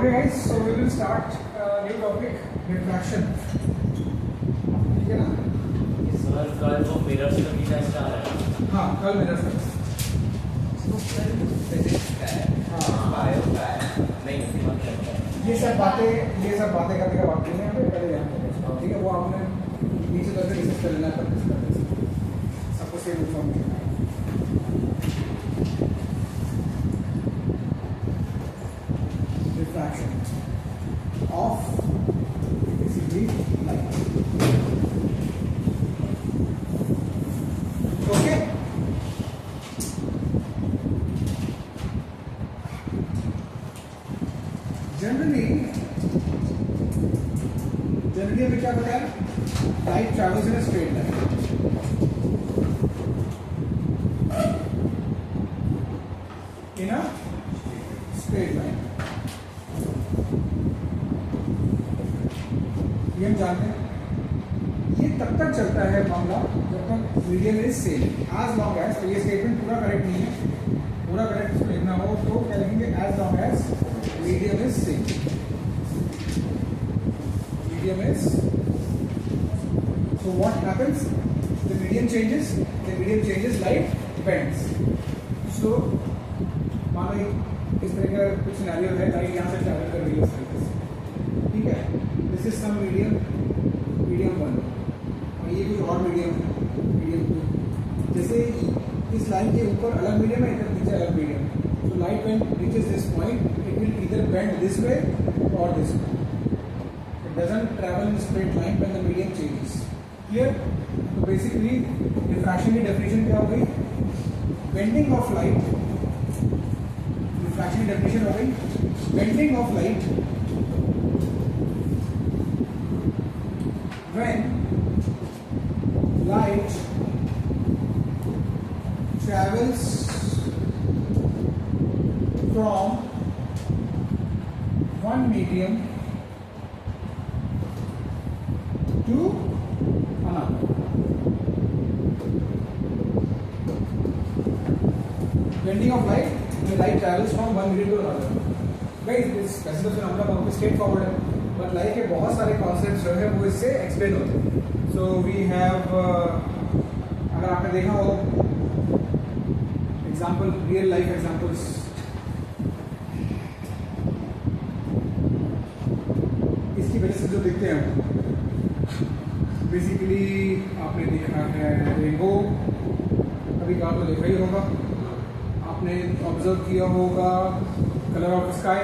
Okay guys, so we will start new topic, refraction. ठीक है ना? सर कल वो मिरर्स का भी टेस्ट आ रहा है। हाँ, कल मिरर्स का। ये सब बातें करने का बात नहीं है, पहले यहाँ पे ठीक है, वो आपने नीचे तक डिस्कस कर लेना, सबको सेम इन्फॉर्मेशन है। Refraction of basically light. Okay. Generally हमें क्या पता है? Light travels in a straight line. In a straight line. ये हम जानते हैं। ये तब तक चलता है मामला जब तक medium is same, as long as. तो ये स्टेटमेंट पूरा करेक्ट नहीं है, पूरा करेक्ट इसको लिखना हो तो क्या लिखेंगे? As long as medium is same, medium is. So what happens? The medium changes, light bends. So मान लो इस तरह का कुछ सिनेरियो है, लाइट यहाँ से ट्रैवल कर रही है इस तरीके से, ठीक है। दिस इज सम मीडियम 1 और ये कुछ और मीडियम 2। जैसे इस लाइन के ऊपर अलग मीडियम है, इधर नीचे अलग मीडियम। तो light when reaches this point it will either bend this way और this way. It doesn't travel in straight line when the medium changes. Clear? तो बेसिकली रिफ्रैक्शन की डेफिनेशन क्या हो गई? बेंडिंग ऑफ लाइट, रिफ्रैक्शन की definition हो गई bending of light when light travels from one medium to another. Bending of light when light travels from one medium to another. Guys, this वैसे तो phenomena बहुत straight forward है, but light के बहुत सारे कॉन्सेप्ट्स जो है वो इससे एक्सप्लेन होते हैं। सो वी हैव, अगर आपने देखा हो एग्जाम्पल, रियल लाइफ एग्जाम्पल्स, इसकी वजह से जो दिखते हैं बेसिकली आपने देखा है रेनबो, कभी कभार तो देखा ही होगा, आपने ऑब्जर्व किया होगा कलर ऑफ स्काई,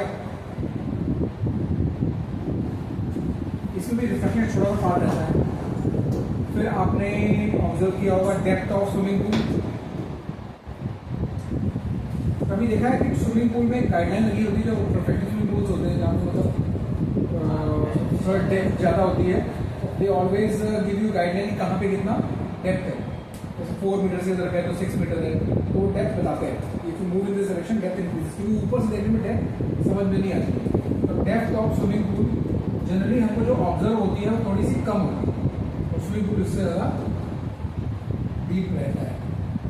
इसमें भी रिफ्लेक्शन एक छोटा सा पार्ट रहता है। फिर आपने ऑब्जर्व किया होगा डेप्थ ऑफ स्विमिंग पूल। कभी देखा है कि स्विमिंग पूल में गाइडलाइन लगी होती है, जो प्रोफेशनल स्विमिंग पूल्स होते हैं जहाँ पे मतलब डेप्थ ज़्यादा होती है, they always give you guideline कहाँ पे कितना डेप्थ है। जैसे 4 मीटर से इधर है तो 6 मीटर है, तो डेप्थ बताते हैं। If you move in this direction depth increase, क्योंकि ऊपर से देखने में डेप्थ समझ में नहीं आती। तो depth of swimming pool generally हमको जो ऑब्जर्व होती है वो थोड़ी सी कम होती है, और स्विमिंग पूल इससे ज़्यादा डीप रहता है,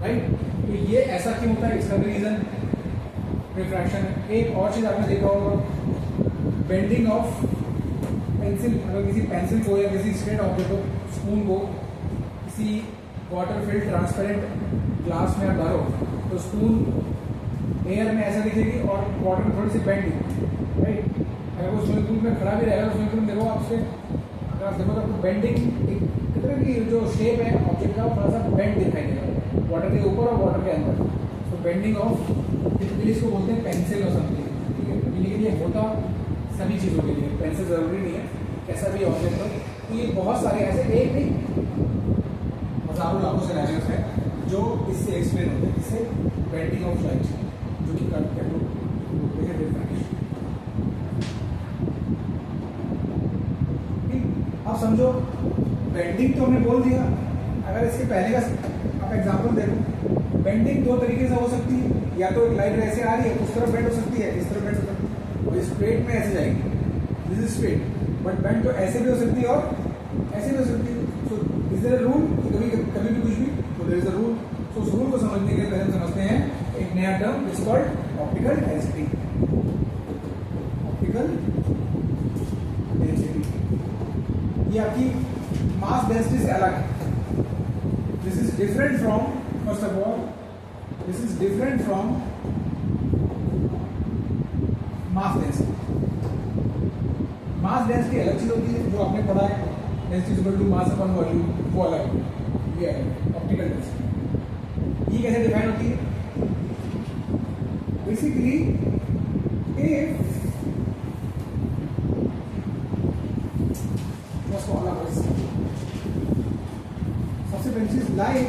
राइट। तो ये ऐसा क्यों होता है? इसका भी रीज़न रिफ्रैक्शन है। एक और चीज़ आपने देखा होगा, बेंडिंग ऑफ पेंसिल। अगर किसी पेंसिल को या किसी स्ट्रेट ऑब्जेक्ट को, स्पून को किसी वाटर फिल्ड ट्रांसपेरेंट ग्लास में आप डालो तो स्पून एयर में ऐसा दिखेगी और वाटर में थोड़ी सी बेंड दिखेगी, राइट। अगर वो स्विमिंग पूल में खड़ा भी रहेगा, स्विमिंग पूल में देखो आपसे, अगर आप देखो तो आपको बेंडिंग कितने की जो शेप है ऑब्जेक्ट का थोड़ा सा बेंड दिखाई देगा वाटर के ऊपर और वाटर के अंदर। तो बेंडिंग ऑफ इसको बोलते हैं पेंसिल और समथिंग, ठीक है। लेकिन ये होता सभी चीज़ों के लिए, पेंसिल जरूरी नहीं है, कैसा भी ऑब्जेक्ट हो। तो ये बहुत सारे ऐसे एक नहीं हजारों लाखों सिनेरियोस हैं जो इससे एक्सप्लेन होते हैं, इससे बेंडिंग ऑफ लाइट जो कि करते हैं रिफ्रैक्शन। अब समझो बेंडिंग तो हमने बोल दिया, अगर इसके पहले का आप एग्जांपल देखो, बेंडिंग 2 तरीके से हो सकती है, या तो एक लाइट ऐसे आ रही है उस तरफ बेंड हो सकती है, इस तरफ बेंड हो सकती है, और स्ट्रेट में ऐसे जाएगी, this is straight, but bend तो ऐसे भी हो सकती है और ऐसे भी हो सकती है। So is there a rule? कभी भी कुछ भी, तो देयर इज अ रूल। तो उस रूल को समझने के लिए पहले समझते हैं एक नया term is called optical density. Optical ये आपकी मास डेंसिटी से अलग है. This is different from, first of all this is different from mass density. Mass density अलग चीज होती है जो आपने पढ़ा है, density is equal to mass upon volume, वो अलग है. ये है ऑप्टिकल डेंसिटी. ये कैसे डिफाइन होती है? बेसिकली if सबसे पहली चीज, light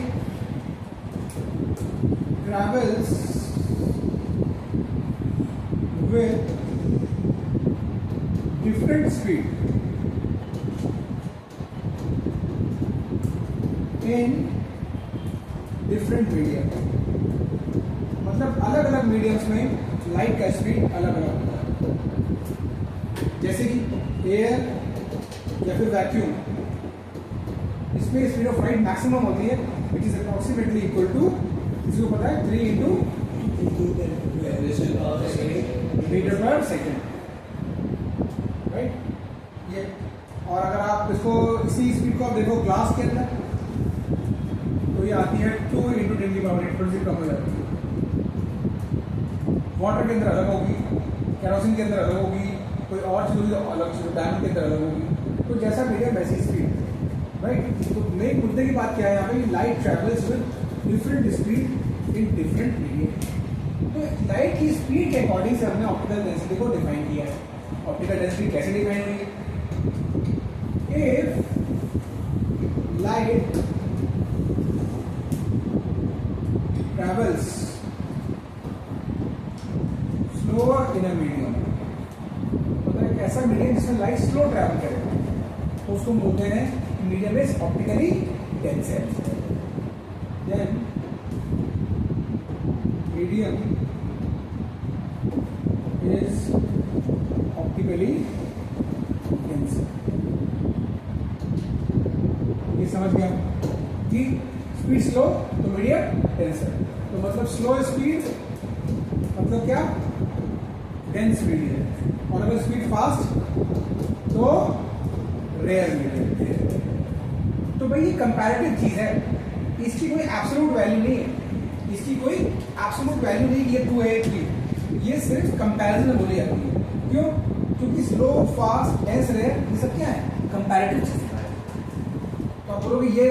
travels with different speed in different medium. मतलब अलग अलग मीडियम्स में लाइट का स्पीड अलग अलग होता है. जैसे कि एयर या फिर वैक्यूम, इसमें स्पीड ऑफ लाइट मैक्सिमम होती है which is approximately equal to, इसको पता है 3 इंटू मीटर पर सेकेंड, राइट. ये और अगर आप इसको इसी स्पीड को आप देखो ग्लास के अंदर, तो ये आती है 2 इंटू 10 की पावर 8 से कम हो जाती है. वाटर के अंदर अलग होगी, केरोसिन के अंदर अलग होगी, कोई और चीज होगी तो अलग चीज, डायमंड के अंदर अलग होगी. तो जैसा मीडियम वैसी स्पीड, राइट. तो मेन मुद्दे की बात क्या है यहाँ पे? Light travels with different speed in different medium. तो लाइट की स्पीड के अकॉर्डिंग से हमने ऑप्टिकल डेंसिटी को डिफाइन किया है. ऑप्टिकल डेंसिटी कैसे डिफाइन हुई? If light travels slower in a medium, मतलब एक ऐसा मीडियम जिसमें लाइट स्लो ट्रैवल करे, तो उसको बोलते हैं medium is optically denser. Then medium is optically denser. ये समझ गया कि स्पीड स्लो तो मीडियम डेंसर. तो मतलब स्लो स्पीड मतलब क्या? Dense medium. और अगर स्पीड फास्ट तो रेयर मीडियम. तो भाई ये कंपैरेटिव चीज है, इसकी कोई एब्सोल्यूट वैल्यू नहीं है, इसकी कोई एब्सोल्यूट वैल्यू नहीं कि ये 2 है 3. ये सिर्फ कंपैरिजन में बोली जाती है. क्यों? क्योंकि स्लो, फास्ट, डेंस, रेयर ये सब क्या है? कंपैरेटिव चीज है. तो आप बोलोगे ये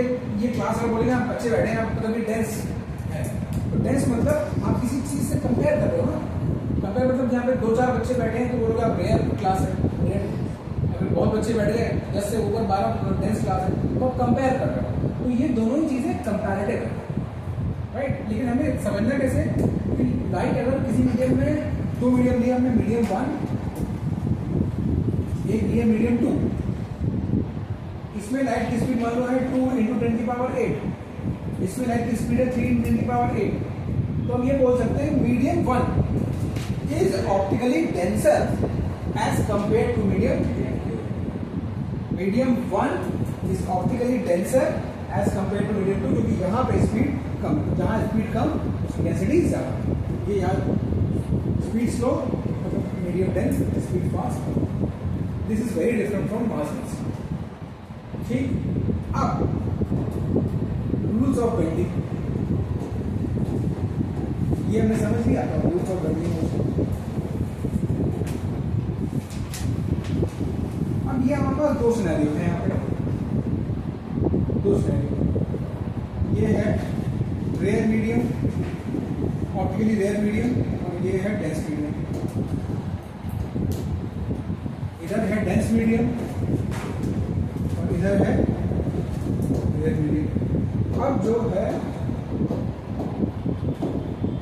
क्लास में बोलेंगे हम बच्चे बैठे हैं, आप मतलब डेंस है. तो डेंस मतलब आप किसी चीज से कंपेयर कर रहे हो ना. कंपेयर मतलब जहाँ पे 2-4 बच्चे बैठे हैं तो बोलोगे आप रेयर क्लास है, रेयर. अगर बहुत बच्चे बैठे हैं 10 से ऊपर 12 तो डेंस क्लास है. तो आप कंपेयर कर रहे हो. तो ये दोनों ही चीजें कंपैरेटिव है, राइट. लेकिन हमें समझना कैसे कि लाइट अगर किसी मीडियम में 2 मीडियम लिया हमने, मीडियम 1 एक लिया, मीडियम 2, इसमें लाइट की स्पीड मान लो है 2 इंटू 10 की पावर 8, इसमें लाइट की स्पीड है 3 इंटू 10 की पावर 8. तो हम ये बोल सकते हैं medium 1 is optically denser as compared to medium 2. Medium 1 is optically denser as compared to medium 2 क्योंकि यहाँ पे स्पीड कम, जहाँ स्पीड कम डेंसिटी ज्यादा. ये याद, speed slow medium dense, speed fast. This is very different from mass density. ठीक. अब rules of bending ये हमने समझ लिया था. Rules of bending. अब ये हमारे पास 2 सिनेरियो हैं यहाँ पे, 2 सिनेरियो. ये है rare medium, optically rare medium, और ये है डेंस मीडियम. इधर है डेंस मीडियम और इधर है रेयर मीडियम. अब जो है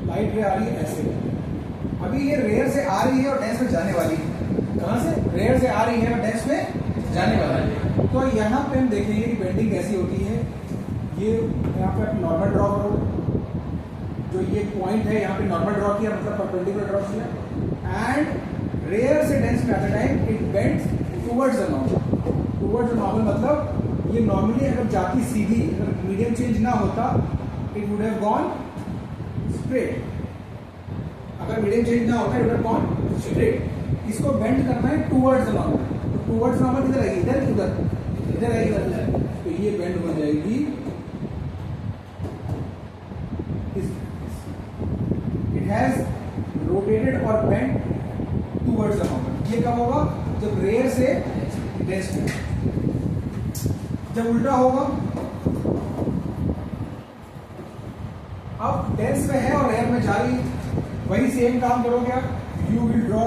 लाइट रे आ रही है ऐसे, अभी ये रेयर से आ रही है और डेंस में जाने वाली है. कहाँ से? रेयर से आ रही है और डेंस में जाने वाला है. तो यहाँ पे हम देखेंगे कि बेंडिंग कैसी होती है. ये यहाँ पे आप नॉर्मल ड्रॉ करो, जो ये पॉइंट है यहाँ पे नॉर्मल ड्रॉ किया, मतलब परपेंडिकुलर ड्रॉ किया, एंड रेयर से डेंस में at a time it bends towards the normal. Towards the normal मतलब ये नॉर्मली अगर जाती सीधी, अगर मीडियम चेंज ना होता it would have gone straight. अगर मीडियम चेंज ना होता it would have gone straight. इसको बेंड करना है टुवर्ड्स द नॉर्मल. तो टुवर्ड्स नॉर्मल किधर है? इधर, उधर. इधर आएगी तो ये बेंड बन जाएगी इट हैज रोटेटेड और बेंड टूवर्ड्स द नॉर्मल। ये कब होगा? जब रेयर से डेंस में। जब उल्टा होगा, अब डेंस में है और रेयर में जा रही, वही सेम काम करोगे आप। You will draw a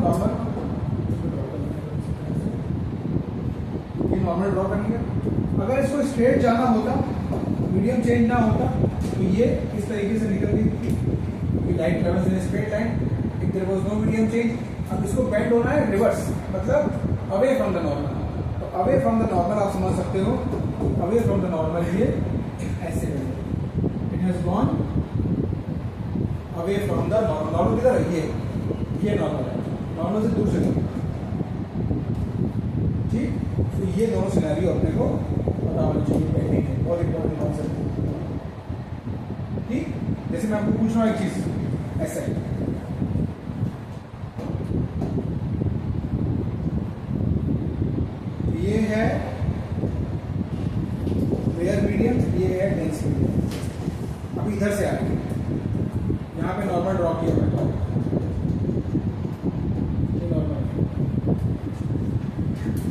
normal, normal draw करेंगे। अगर इसको स्ट्रेट जाना होता, मीडियम चेंज ना होता, तो ये इस तरीके से निकल गई light travels in straight line if there was no medium change. अब इसको बेंड होना है रिवर्स, मतलब अवे फ्रॉम द नॉर्मल। तो अवे फ्रॉम द नॉर्मल आप समझ सकते हो, अवे फ्रॉम द नॉर्मल ये ऐसे it has gone away from the normal. Normal किधर है? ये नॉर्मल है, नॉर्मल से दूर चले। ठीक, तो ये दोनों सिनेरियो अपने को पता होना चाहिए, पेंडिंग है, बहुत इंपॉर्टेंट कॉन्सेप्ट। ठीक, जैसे मैं आपको पूछ रहा हूँ एक चीज ऐसा है, ये है रेयर मीडियम, ये है डेंस मीडियम। अब इधर से आगे यहाँ पे नॉर्मल ड्रॉ किया हुआ है,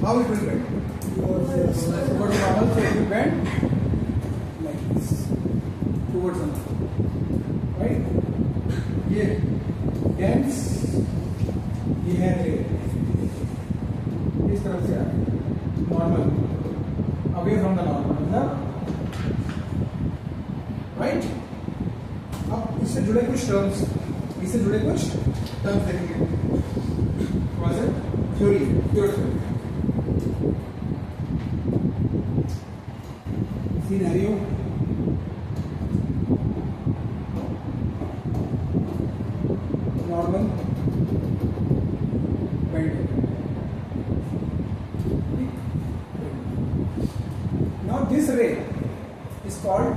how it will bend towards normal, so it will bend like this towards the normal, right? ये dense, ये है रेयर, इस तरफ से आए normal, away from the normal, मतलब राइट। अब इससे जुड़े कुछ टर्म्स देखेंगे, कौन से theory scenario. Normal bend. Now this रे इज कॉल्ड,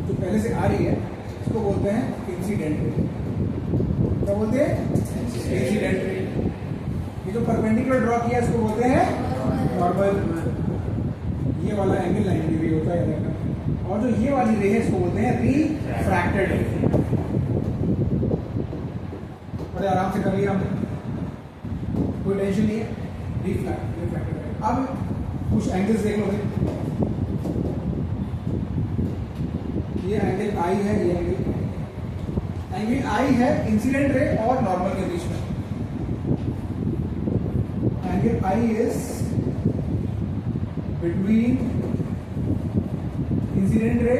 जो पहले से आ रही है इसको बोलते हैं इंसिडेंट रे। क्या बोलते हैं? Incident ray. ये जो परपेंडिकुलर ड्रॉ किया इसको बोलते हैं नॉर्मल। ये वाला एंगल 90 डिग्री होता है, और जो ये वाली रे है इसको बोलते हैं रिफ्रैक्टेड रे। बड़े आराम से कर लिया हमने, कोई टेंशन नहीं है। रिफ्रैक्टेड रे। अब कुछ एंगल्स देख लो। ये एंगल आई है, ये एंगल आई है इंसिडेंट रे और नॉर्मल के बीच में। Angle I is between incident ray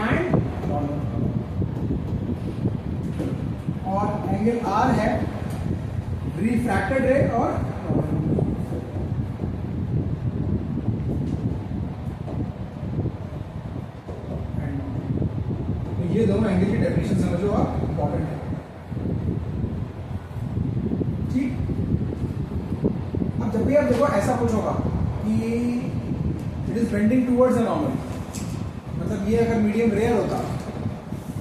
and normal, और एंगल R है रिफ्रैक्टेड रे और तो ये दोनों एंगल की डेफिनेशन समझो आप, इंपॉर्टेंट है। ठीक, जब भी आप देखो ऐसा कुछ होगा कि it is bending towards the normal, मतलब ये अगर मीडियम रेयर होता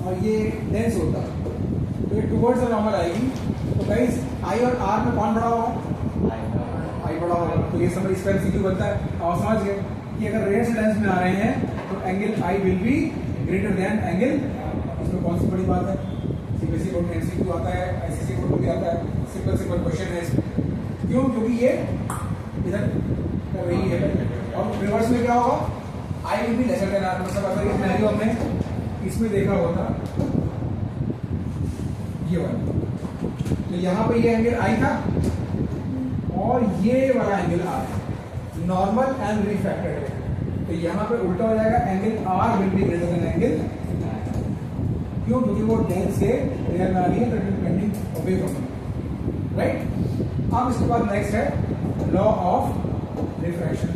और ये डेंस होता तो ये टूवर्ड्स द नॉर्मल आएगी। तो गाइस आई और आर में कौन बड़ा होगा? आई बड़ा होगा। तो ये समझ, इसका एमसीक्यू बनता है और समझ गए कि अगर रेयर से डेंस में आ रहे हैं तो angle I will be greater than angle. इसमें कौन सी बड़ी बात है? सीबीएसई बोर्ड में एमसीक्यू आता है, आईसीएसई बोर्ड में भी आता है, सिंपल क्वेश्चन है इसमें। क्यों? क्योंकि ये इधर कर रही है, और रिवर्स में क्या होगा? I will be lesser than R. मतलब अगर इस सिनेरियो हमने इसमें देखा होता ये वाला, तो यहाँ पे ये एंगल आई था और ये वाला angle R, normal and refracted है। तो यहाँ पे उल्टा हो जाएगा, angle R will be greater than angle. क्यों? क्योंकि वो डेंस से रेयर में आ रही है, तो it is bending away from, right. अब इसके बाद नेक्स्ट है law of refraction.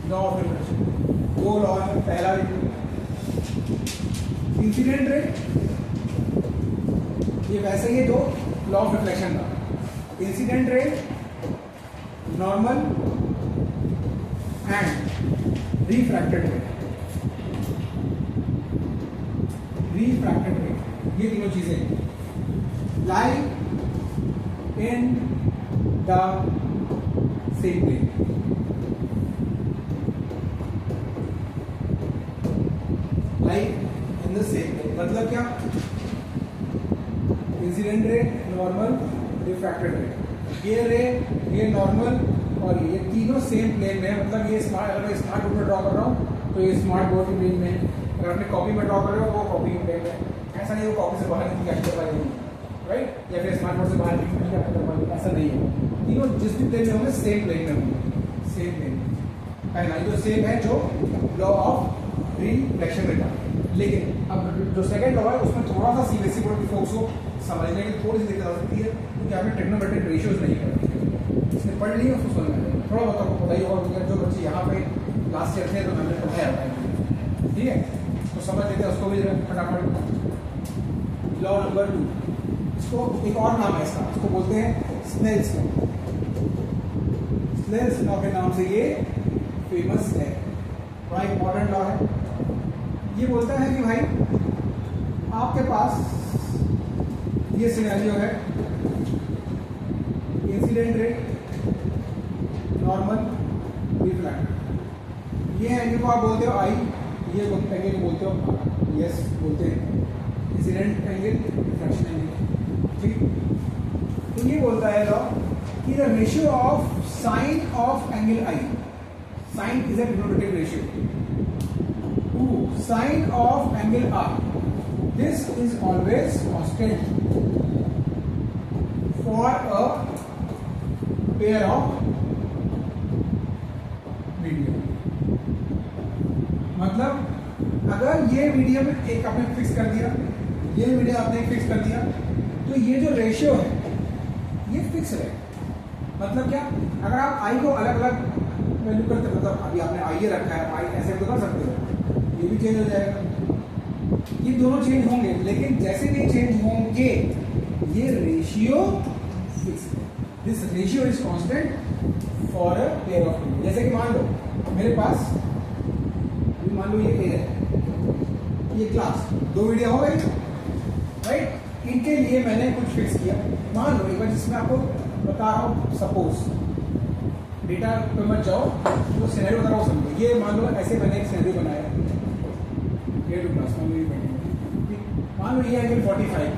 Law of refraction दो लॉ है। पहला इंसिडेंट रे, ये वैसे ही है जो लॉ ऑफ रिफ्लेक्शन का। Incident ray normal and refracted ray. Refracted ray, ये तीनों चीजें lie in the same plane. Lie in the same plane मतलब क्या? Incident ray, normal, refracted ray. ये रे, ये नॉर्मल और ये तीनों सेम प्लेन में है। मतलब ये स्मार्ट, अगर मैं स्मार्ट बोर्ड में ड्रॉ कर रहा हूँ तो ये स्मार्ट बोर्ड के प्लेन में है। अगर अपने कॉपी में ड्रॉ कर रहे हो वो कॉपी के प्लेन में है। ऐसा नहीं वो कॉपी से बाहर निकल कैप्चर कर पाएगी, राइट? या फिर स्मार्ट बोर्ड से बाहर निकल कैप्चर कर पाएगी, ऐसा नहीं है। तीनों जिस भी प्लेन में होंगे सेम प्लेन में होंगे, सेम प्लेन में। पहला जो सेम है जो लॉ ऑफ रिफ्लेक्शन बेटा। लेकिन अब जो सेकंड लॉ है उसमें थोड़ा सा सीबीएसई बोर्ड की फोक्स को समझने की थोड़ी सी दिक्कत आ सकती है, क्योंकि आपने ट्रिग्नोमेट्रिक रेशियोज नहीं करती है। इसने पढ़ लिया उसको समझ में थोड़ा बहुत आपको पता ही होगा। जो बच्चे यहाँ पे लास्ट ईयर थे तो मैंने पढ़ाया था, ठीक है? तो समझ लेते हैं उसको भी फटाफट। लॉ नंबर 2, इसको एक और नाम है इसका, इसको बोलते हैं स्नेल्स लॉ। स्नेल्स लॉ के नाम से ये फेमस है, बड़ा इंपॉर्टेंट लॉ है। ये बोलता है कि भाई आपके पास ये सिनेरियो है, इंसिडेंट रे, नॉर्मल, रिफ्रैक्टेड। ये एंगल को आप बोलते हो आई, ये एंगल को बोलते हो यस बोलते हैं इंसिडेंट एंगल, रिफ्रैक्शन एंगल, ठीक? तो ये बोलता है लॉ कि the ratio of sine of angle I, sine is a trigonometric ratio, to sine of angle R, this is always constant for a pair of medium। मतलब अगर ये medium एक आपने फिक्स कर दिया, ये मीडियम आपने फिक्स कर दिया, तो ये जो रेशियो है ये फिक्स है। मतलब क्या? अगर आप आई को अलग अलग वैल्यू करते, मतलब अभी आपने आई रखा है, आई ऐसे तो कर सकते हो, ये भी चेंज हो जाएगा, ये दोनों चेंज होंगे। लेकिन जैसे भी चेंज होंगे ये रेशियो फिक्स है। This ratio is constant for a pair of medium. जैसे कि मान लो मेरे पास, मान लो ये पेयर है, ये क्लास, दो मीडियम हो गई, राइट? इनके लिए मैंने कुछ फिक्स किया। मान लो एक बार जिसमें आपको बता रहा हूँ, सपोज डेटा पे मत जाओ, तो सिनेरियो बता रहा हूँ समझो। ये मान लो ऐसे मैंने एक सिनेरियो बनाया, ये क्लास में मेरी बैठी, ठीक? मान लो ये एंगल 45,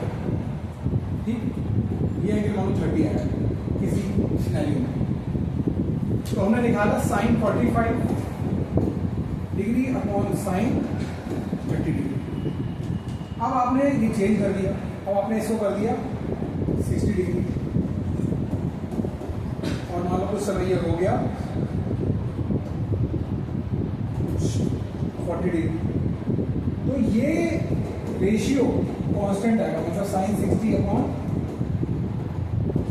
ठीक? ये एंगल मान लो 30 आया किसी सिनेरियो में, तो हमने निकाला sine 45 degree upon sine 30 degree. अब आपने ये चेंज कर दिया, अब आपने इसको कर दिया 60 डिग्री, और मान लो कुछ समय ये हो गया 40 डिग्री। तो ये रेशियो कांस्टेंट आएगा, मतलब साइन 60 अपॉन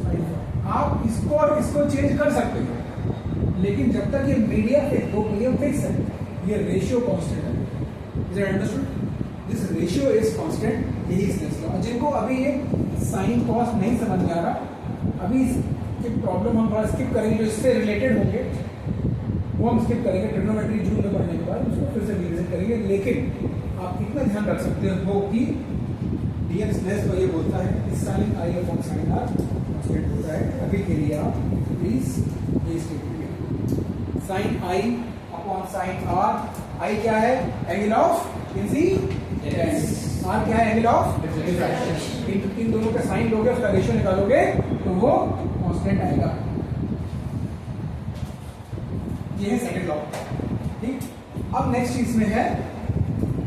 साइन 40। आप इसको और इसको चेंज कर सकते हो, लेकिन जब तक ये मीडियम फिक्स है, ये रेशियो कांस्टेंट है। Is it understood? This ratio is constant, यही स्नेल्स लॉ। जिनको अभी ये साइन कॉस नहीं समझ में आ रहा, अभी इसकी प्रॉब्लम हम थोड़ा स्किप करेंगे, जो इससे रिलेटेड होंगे वो हम स्किप करेंगे। ट्रिग्नोमेट्री जून में पढ़ने के बाद उसको फिर से रिविजन करेंगे। लेकिन आप इतना ध्यान रख सकते हो कि डीएम स्नेल्स लॉ ये बोलता है कि sine I upon sine R constant होता है। अभी के लिए आप प्लीज ये statement, sine I upon sine R, I क्या है? एंगल ऑफ इंसिडेंस, आर क्या है? Angle of refraction. इन दोनों का साइन लोगे, उसका रेशियो निकालोगे तो वो कांस्टेंट आएगा। ये है सेकंड लॉ, ठीक? अब नेक्स्ट चीज में है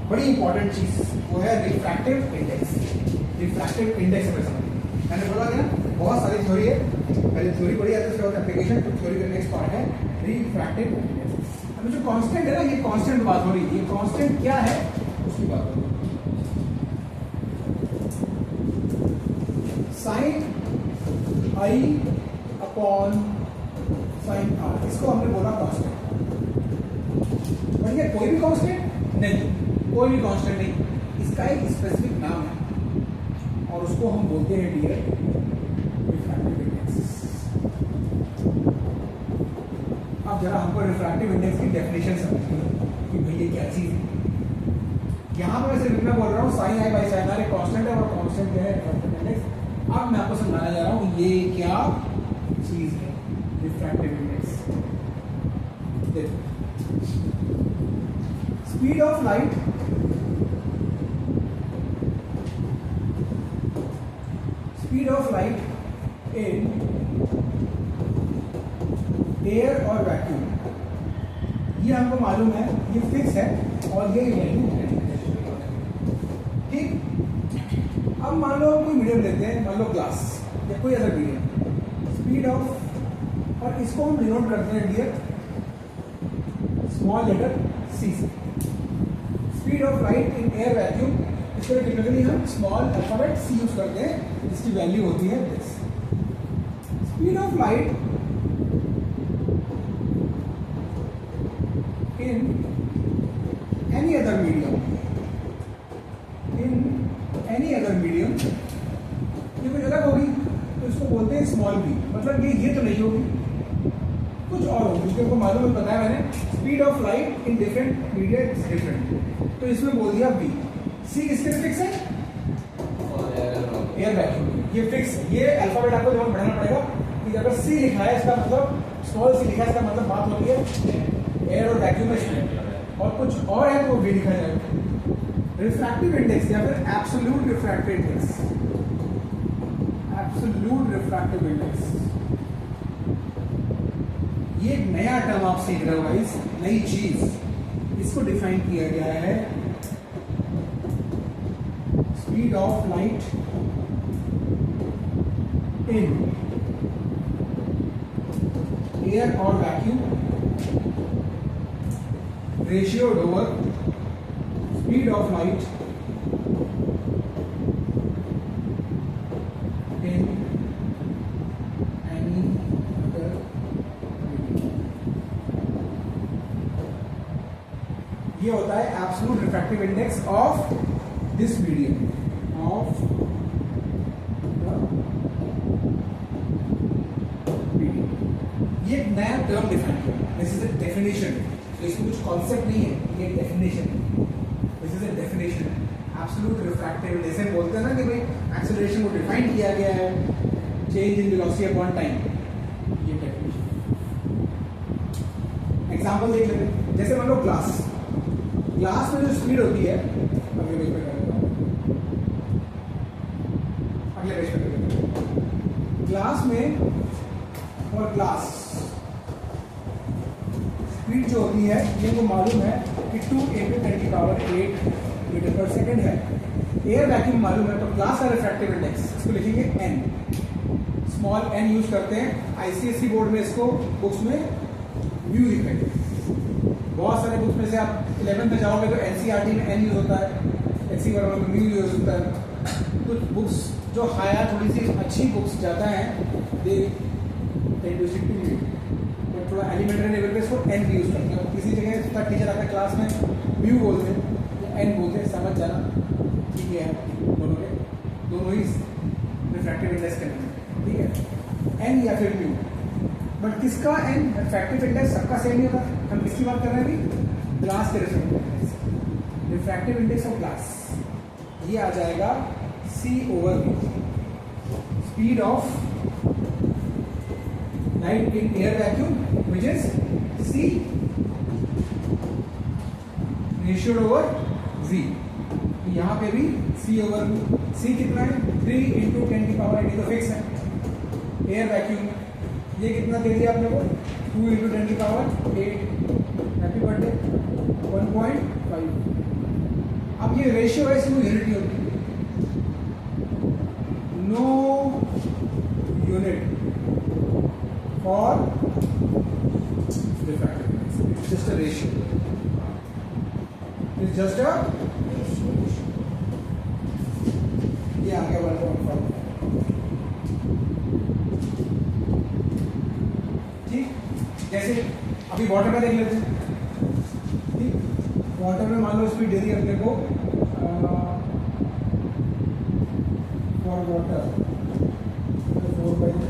बड़ी इंपॉर्टेंट चीज, वो है रिफ्रैक्टिव इंडेक्स। रिफ्रैक्टिव इंडेक्स में समझिए, मैंने बोला कि ना बहुत सारी थ्योरी है, पहले थ्योरी पढ़ी जाती है, उसके बाद एप्लीकेशन। तो थ्योरी का नेक्स्ट पार्ट है रिफ्रैक्टिव इंडेक्स। अब जो कांस्टेंट है ना, ये कांस्टेंट बात हो रही है, ये कांस्टेंट क्या है उसकी बात हो रही है। Sine I upon sine R, इसको हमने बोला कांस्टेंट। बढ़िया, कोई भी कांस्टेंट नहीं, कोई भी कांस्टेंट नहीं, इसका एक स्पेसिफिक नाम है और उसको हम बोलते हैं डियर रिफ्रैक्टिव इंडेक्स। जरा हमको रिफ्रैक्टिव इंडेक्स की डेफिनेशन समझनी है कि भाई ये क्या चीज़ है। यहाँ पर मैं सिर्फ इतना बोल रहा हूँ sine I by sine R एक कांस्टेंट है और कांस्टेंट क्या है रिफ्रैक्टिव इंडेक्स। अब मैं आपको समझाने जा रहा हूँ ये क्या चीज़ है रिफ्रैक्टिव इंडेक्स। देखो speed of light in air और वैक्यूम, ये हमको मालूम है, ये फिक्स है और ये वैल्यू है। ठीक, अब मान लो कोई मीडियम लेते हैं, मान लो ग्लास या कोई अदर मीडियम, स्पीड ऑफ, और इसको हम डिनोट करते हैं डियर स्मॉल लेटर सी से। Speed of light in air vacuum, इसको टिपिकली हम स्मॉल अल्फाबेट सी यूज करते हैं, जिसकी वैल्यू होती है this. Speed of light in any other medium, ये कुछ अलग होगी तो इसको बोलते हैं स्मॉल बी। मतलब ये तो नहीं होगी, कुछ और होगी, क्योंकि आपको मालूम है, बताया मैंने, speed of light in different media is different. तो इसमें बोल दिया बी। सी किसके लिए फिक्स है? एयर वैक्यूम, ये फिक्स है। ये अल्फाबेट आपको जब पढ़ना पड़ेगा कि अगर सी लिखा है इसका मतलब स्मॉल सी लिखा है, इसका मतलब बात होती है एयर और वैक्यूम में स्पीड, और कुछ और है तो भी लिखा जाएगा। रिफ्रैक्टिव इंडेक्स या फिर absolute refractive index, absolute refractive index, ये एक नया टर्म आप सीख रहे हो गाइस, नई चीज। इसको डिफाइन किया गया है speed of light in air और vacuum ratioed over speed of light in any other medium। ये होता है absolute refractive index of this medium, of medium. ये एक नया टर्म डिफाइन किया, दिस इज अ डेफिनेशन। तो इसमें कुछ कॉन्सेप्ट नहीं है, ये डेफिनेशन है। This is a definition, absolute refractive. जैसे बोलते हैं ना कि भाई एक्सेलरेशन को डिफाइन किया गया है, change in velocity upon time, ये डेफिनेशन। एग्जांपल देख लेते हैं। जैसे मान लो ग्लास में जो स्पीड होती है, अगले पेज पे करेंगे, अगले पेज पे करेंगे। ग्लास में और ग्लास स्पीड जो होती है, ये को मालूम है कि 2 × 10⁸ मीटर पर सेकंड है। एयर वैक्यूम मालूम है, तो ग्लास का रिफ्रैक्टिव इंडेक्स इसको लिखेंगे n, स्मॉल n यूज करते हैं। आईसीएसई बोर्ड में इसको बुक्स में म्यू लिखेंगे। बहुत सारे बुक्स में से आप 11th में जाओगे तो एनसीईआरटी में n यूज होता है, एचसी वगैरह में म्यू यूज होता है। कुछ बुक्स जो हायर थोड़ी सी अच्छी बुक्स ज़्यादा हैं, they tend to stick to mu. थोड़ा एलिमेंट्री लेवल पे इसको एन यूज करते हैं। किसी जगह इसका टीचर आता है क्लास में म्यू बोलते हैं, एन बोलते हैं, समझ जाना ठीक है। दोनों ही रिफ्रैक्टिव इंडेक्स करेंगे, ठीक है, एन या फिर म्यू। बट किसका एन रिफ्रैक्टिव इंडेक्स सबका सेम नहीं होता। हम किसकी बात कर रहे हैं अभी? ग्लास के रिफ्रैक्टिव इंडेक्स ऑफ ग्लास, ये आ जाएगा C/V, speed of light in air vacuum, which is C ratioed over V। यहाँ पे भी C/V, C कितना है? 3 × 10⁸, तो फिक्स है। एयर वैक्यूम ये कितना दे दिया आपने को? 2 × 10⁸, हैप्पी बर्थडे, 1.5। अब ये रेशियो है, इसमें यूनिट नहीं होती, no unit for refractive index, it's just a ratio, it's just a ये आ गया 1.5। ठीक, जैसे अभी वाटर का देख लेते हैं। ठीक, वाटर में मान लो स्पीड दे दी अपने को फॉर वाटर 4/3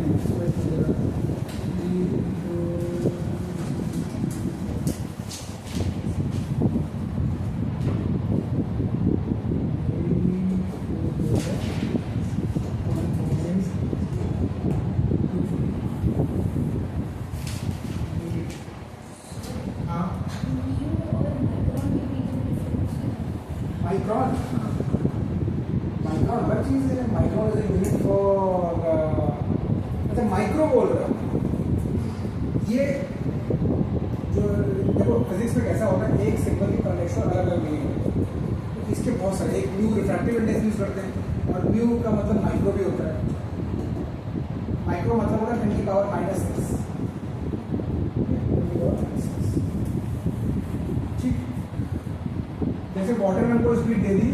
W का मतलब माइक्रो भी होता है, माइक्रो मतलब होता है 10 की पावर -6, ठीक। जैसे वाटर में को speed they the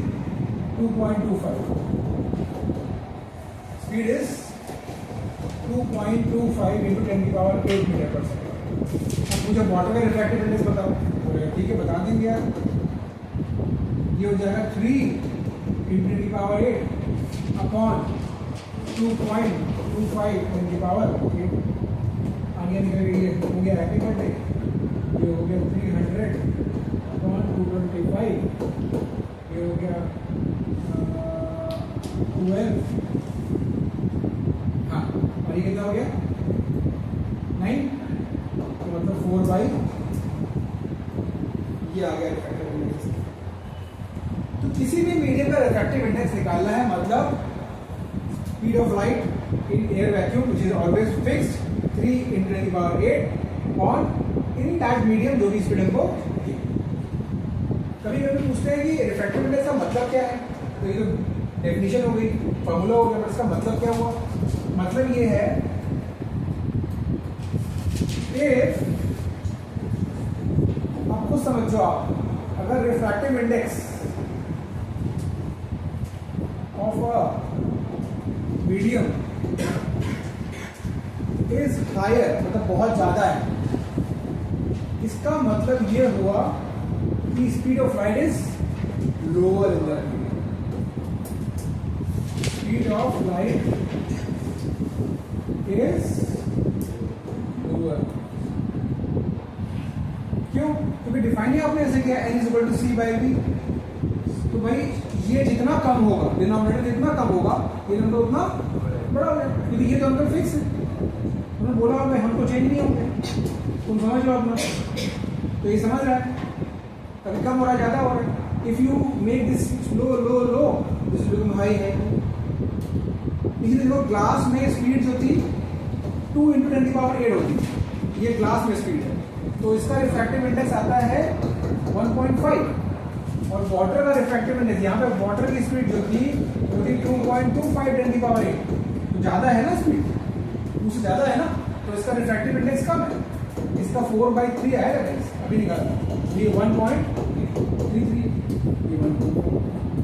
2.25, speed is 2.25 into 10 की पावर 8 मीटर पर सेकेंड। अब मुझे वाटर का रिफ्रैक्टिव इंडेक्स बताओ। ठीक है, बता देंगे यार, ये हो जाएगा 3 इंटू 10 की पावर 8 अपॉन 2.25 10 की पावर 8। आगे निकल गई है, हो गया हैप्पी बर्थडे, ये हो गया 300 अपॉन 225, ये हो गया 12, हाँ, और ये कितना हो गया 9, तो मतलब 4/, ये आ गया रिफ्रैक्टिव इंडेक्स। तो किसी भी मीडियम का रिफ्रैक्टिव इंडेक्स निकालना है, मतलब speed of light in air vacuum which is always fixed 3 into 10 की power 8 on in that medium जो भी स्पीड हमको दी। कभी कभी पूछते हैं कि रिफ्रैक्टिव इंडेक्स का मतलब क्या है, तो ये तो डेफिनेशन हो गई, फॉर्मूला हो गया, बट इसका मतलब क्या हुआ? मतलब ये है कि आप खुद समझो, आप अगर refractive index of a medium is higher, मतलब बहुत ज्यादा है, इसका मतलब ये हुआ कि speed of light is lower in the medium, speed of light is lower. क्यों? क्योंकि डिफाइन ही आपने ऐसे किया n is equal to c by v, तो भाई ये जितना कम होगा, डिनोमिनेटर जितना कम होगा, ये नंबर उतना बड़ा होगा, क्योंकि ये तो नंबर फिक्स है। उन्होंने बोला भाई हम तो चेंज नहीं होंगे, तुम समझ लो अपना, तो ये समझ रहा है, कभी कम हो रहा है, ज्यादा हो रहा है। If you make this low low low, this will become high है। इसलिए देखो ग्लास में स्पीड जो थी 2 इंटू 10 की पावर 8 होती, ये ग्लास में स्पीड है, तो इसका रिफ्रैक्टिव इंडेक्स आता है 1.5, और वाटर का रिफ्रैक्टिव इंडेक्स, यहाँ पे वाटर की स्पीड जो थी वो थी 2.25 10 की पावर 8, तो ज्यादा है ना स्पीड, उससे ज्यादा है ना, तो इसका रिफ्रैक्टिव इंडेक्स कम है, इसका 4/3 आएगा गाइस, अभी निकाला, ये 1.33, ये 1.4,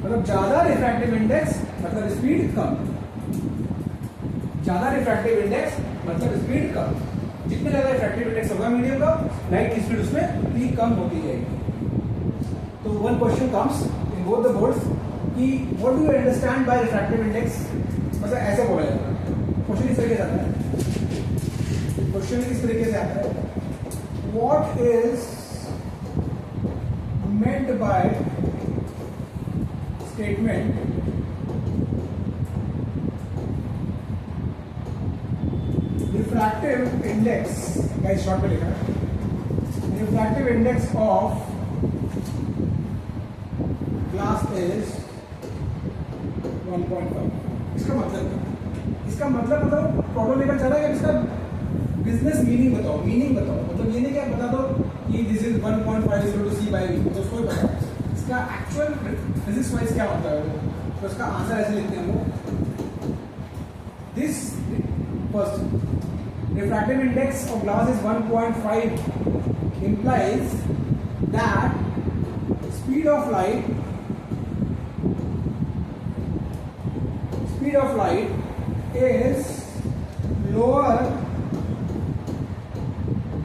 मतलब ज्यादा रिफ्रैक्टिव इंडेक्स मतलब स्पीड कम, ज्यादा रिफ्रैक्टिव इंडेक्स मतलब स्पीड कम। जितने ज्यादा रिफ्रैक्टिव इंडेक्स होगा मीडियम का, लाइट की स्पीड उसमें भी कम होती जाएगी। तो one question comes in both the boards कि what do you understand by refractive index, मतलब ऐसे बोला जाता है, क्वेश्चन इस तरीके से आता है, क्वेश्चन इस तरीके से आता है, what is meant by statement refractive index, guys short में लिखा है, refractive index of glass is 1.5। इसका मतलब प्रॉब्लम लेकर चला गया, इसका बिजनेस मीनिंग बताओ, मतलब ये नहीं क्या बता दो कि this is 1.5 is equal to c by v, तो उसको ही पता, इसका एक्चुअल फिजिक्स वाइज क्या होता है, तो इसका आंसर ऐसे लिखते हैं हम लोग, this first refractive index of glass is 1.5 implies that speed of light is lower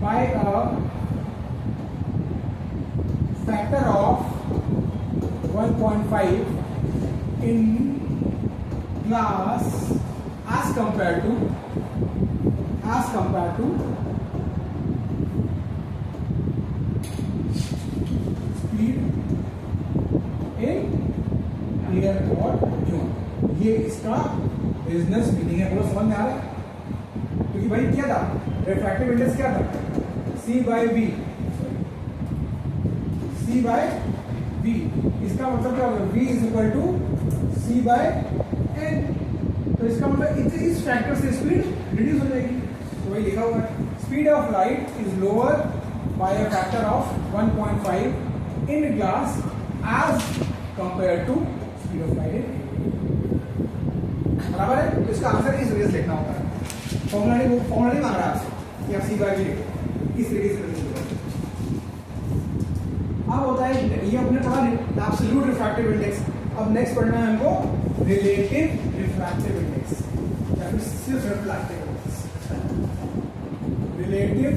by a factor of 1.5 in glass as compared to speed in air or tune। ये इसका बिजनेस मीनिंग है, पूरा समझ में आ रहा है? क्योंकि भाई क्या था, रिफ्रैक्टिव इंडेक्स क्या था, c बाई v, इसका मतलब क्या होगा, v is equal to c by n, तो इसका मतलब इस फैक्टर से स्पीड रिड्यूस हो जाएगी, तो वही लिखा हुआ है, speed of light is lower by a factor of 1.5 in glass as compare to speed of light in बराबर है। तो इसका आंसर इस वजह से लिखना होता है, फॉर्मूला नहीं मांग रहा आपसे कि आप सी बाई वी लिखो, इस तरीके से लिखो। अब होता है ये अपने पढ़ा एब्सोल्यूट रिफ्रैक्टिव इंडेक्स। अब नेक्स्ट पढ़ना है हमको रिलेटिव रिफ्रैक्टिव इंडेक्स या फिर सिर्फ रिफ्रैक्टिव इंडेक्स। रिलेटिव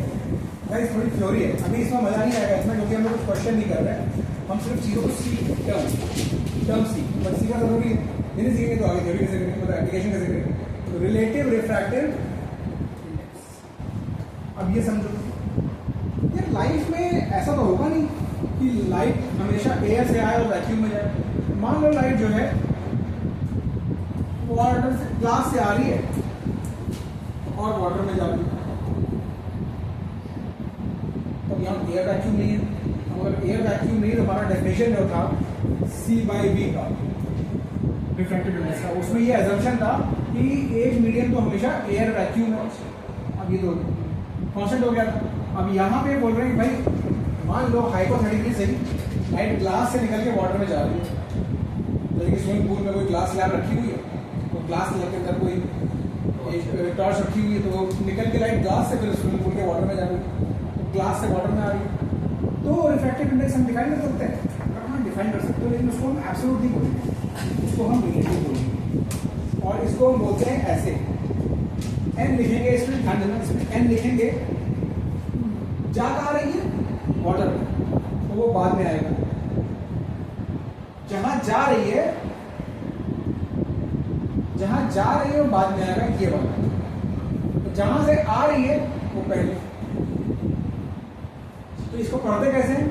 गाइस थोड़ी थ्योरी है, अभी इसमें मजा नहीं आएगा इसमें, क्योंकि हम लोग कुछ क्वेश्चन नहीं कर रहे हैं, हम सिर्फ चीजों को सी टर्म सी बट सीखना जरूरी है, नहीं सीखेंगे तो आगे थ्योरी कैसे करेंगे, मतलब एप्लीकेशन कैसे करेंगे। तो रिलेटिव रिफ्रैक्टिव इंडेक्स, अब ये समझो यार लाइफ में ऐसा तो होगा नहीं कि लाइट हमेशा एयर से आए और वैक्यूम में जाए। मान लो लाइट जो है वाटर से ग्लास से आ रही है और वाटर में जा रही है, तो यहाँ एयर वैक्यूम नहीं है। अगर एयर वैक्यूम नहीं है तो हमारा डेफिनेशन जो था सी बाई वी का रिफ्रैक्टिव इंडेक्स का, उसमें ये एजम्पशन था कि एक मीडियम तो हमेशा एयर वैक्यूम है। अब ये तो कॉन्सेप्ट हो गया था। अब यहाँ पे बोल रहे हैं भाई मान लो हाइपोथेटिकली सही लाइट ग्लास से निकल के वाटर में जा रही है, जैसे स्विमिंग पूल में कोई ग्लास लैब रखी हुई है, तो ग्लास लैब के अंदर कोई एक टॉर्च रखी हुई है, तो निकल के लाइट ग्लास से फिर स्विमिंग पूल के वाटर में जा रही है, तो ग्लास से वाटर में आ रही है, तो रिफ्रैक्टिव इंडेक्स हम डिफाइन कर सकते हैं। हाँ डिफाइन कर सकते हो, लेकिन उसको हम एब्सोल्यूट नहीं बोलेंगे, इसको हम रिलेटिव बोलेंगे। और इसको हम बोलते हैं ऐसे, एन लिखेंगे, इसमें ध्यान देना, इसमें एन लिखेंगे, जा कहाँ रही है वाटर में, तो वो बाद में आएगा। जहां जा रही है वो बाद में आएगा, ये बात। तो जहां से आ रही है वो पहले। तो इसको पढ़ते कैसे हैं?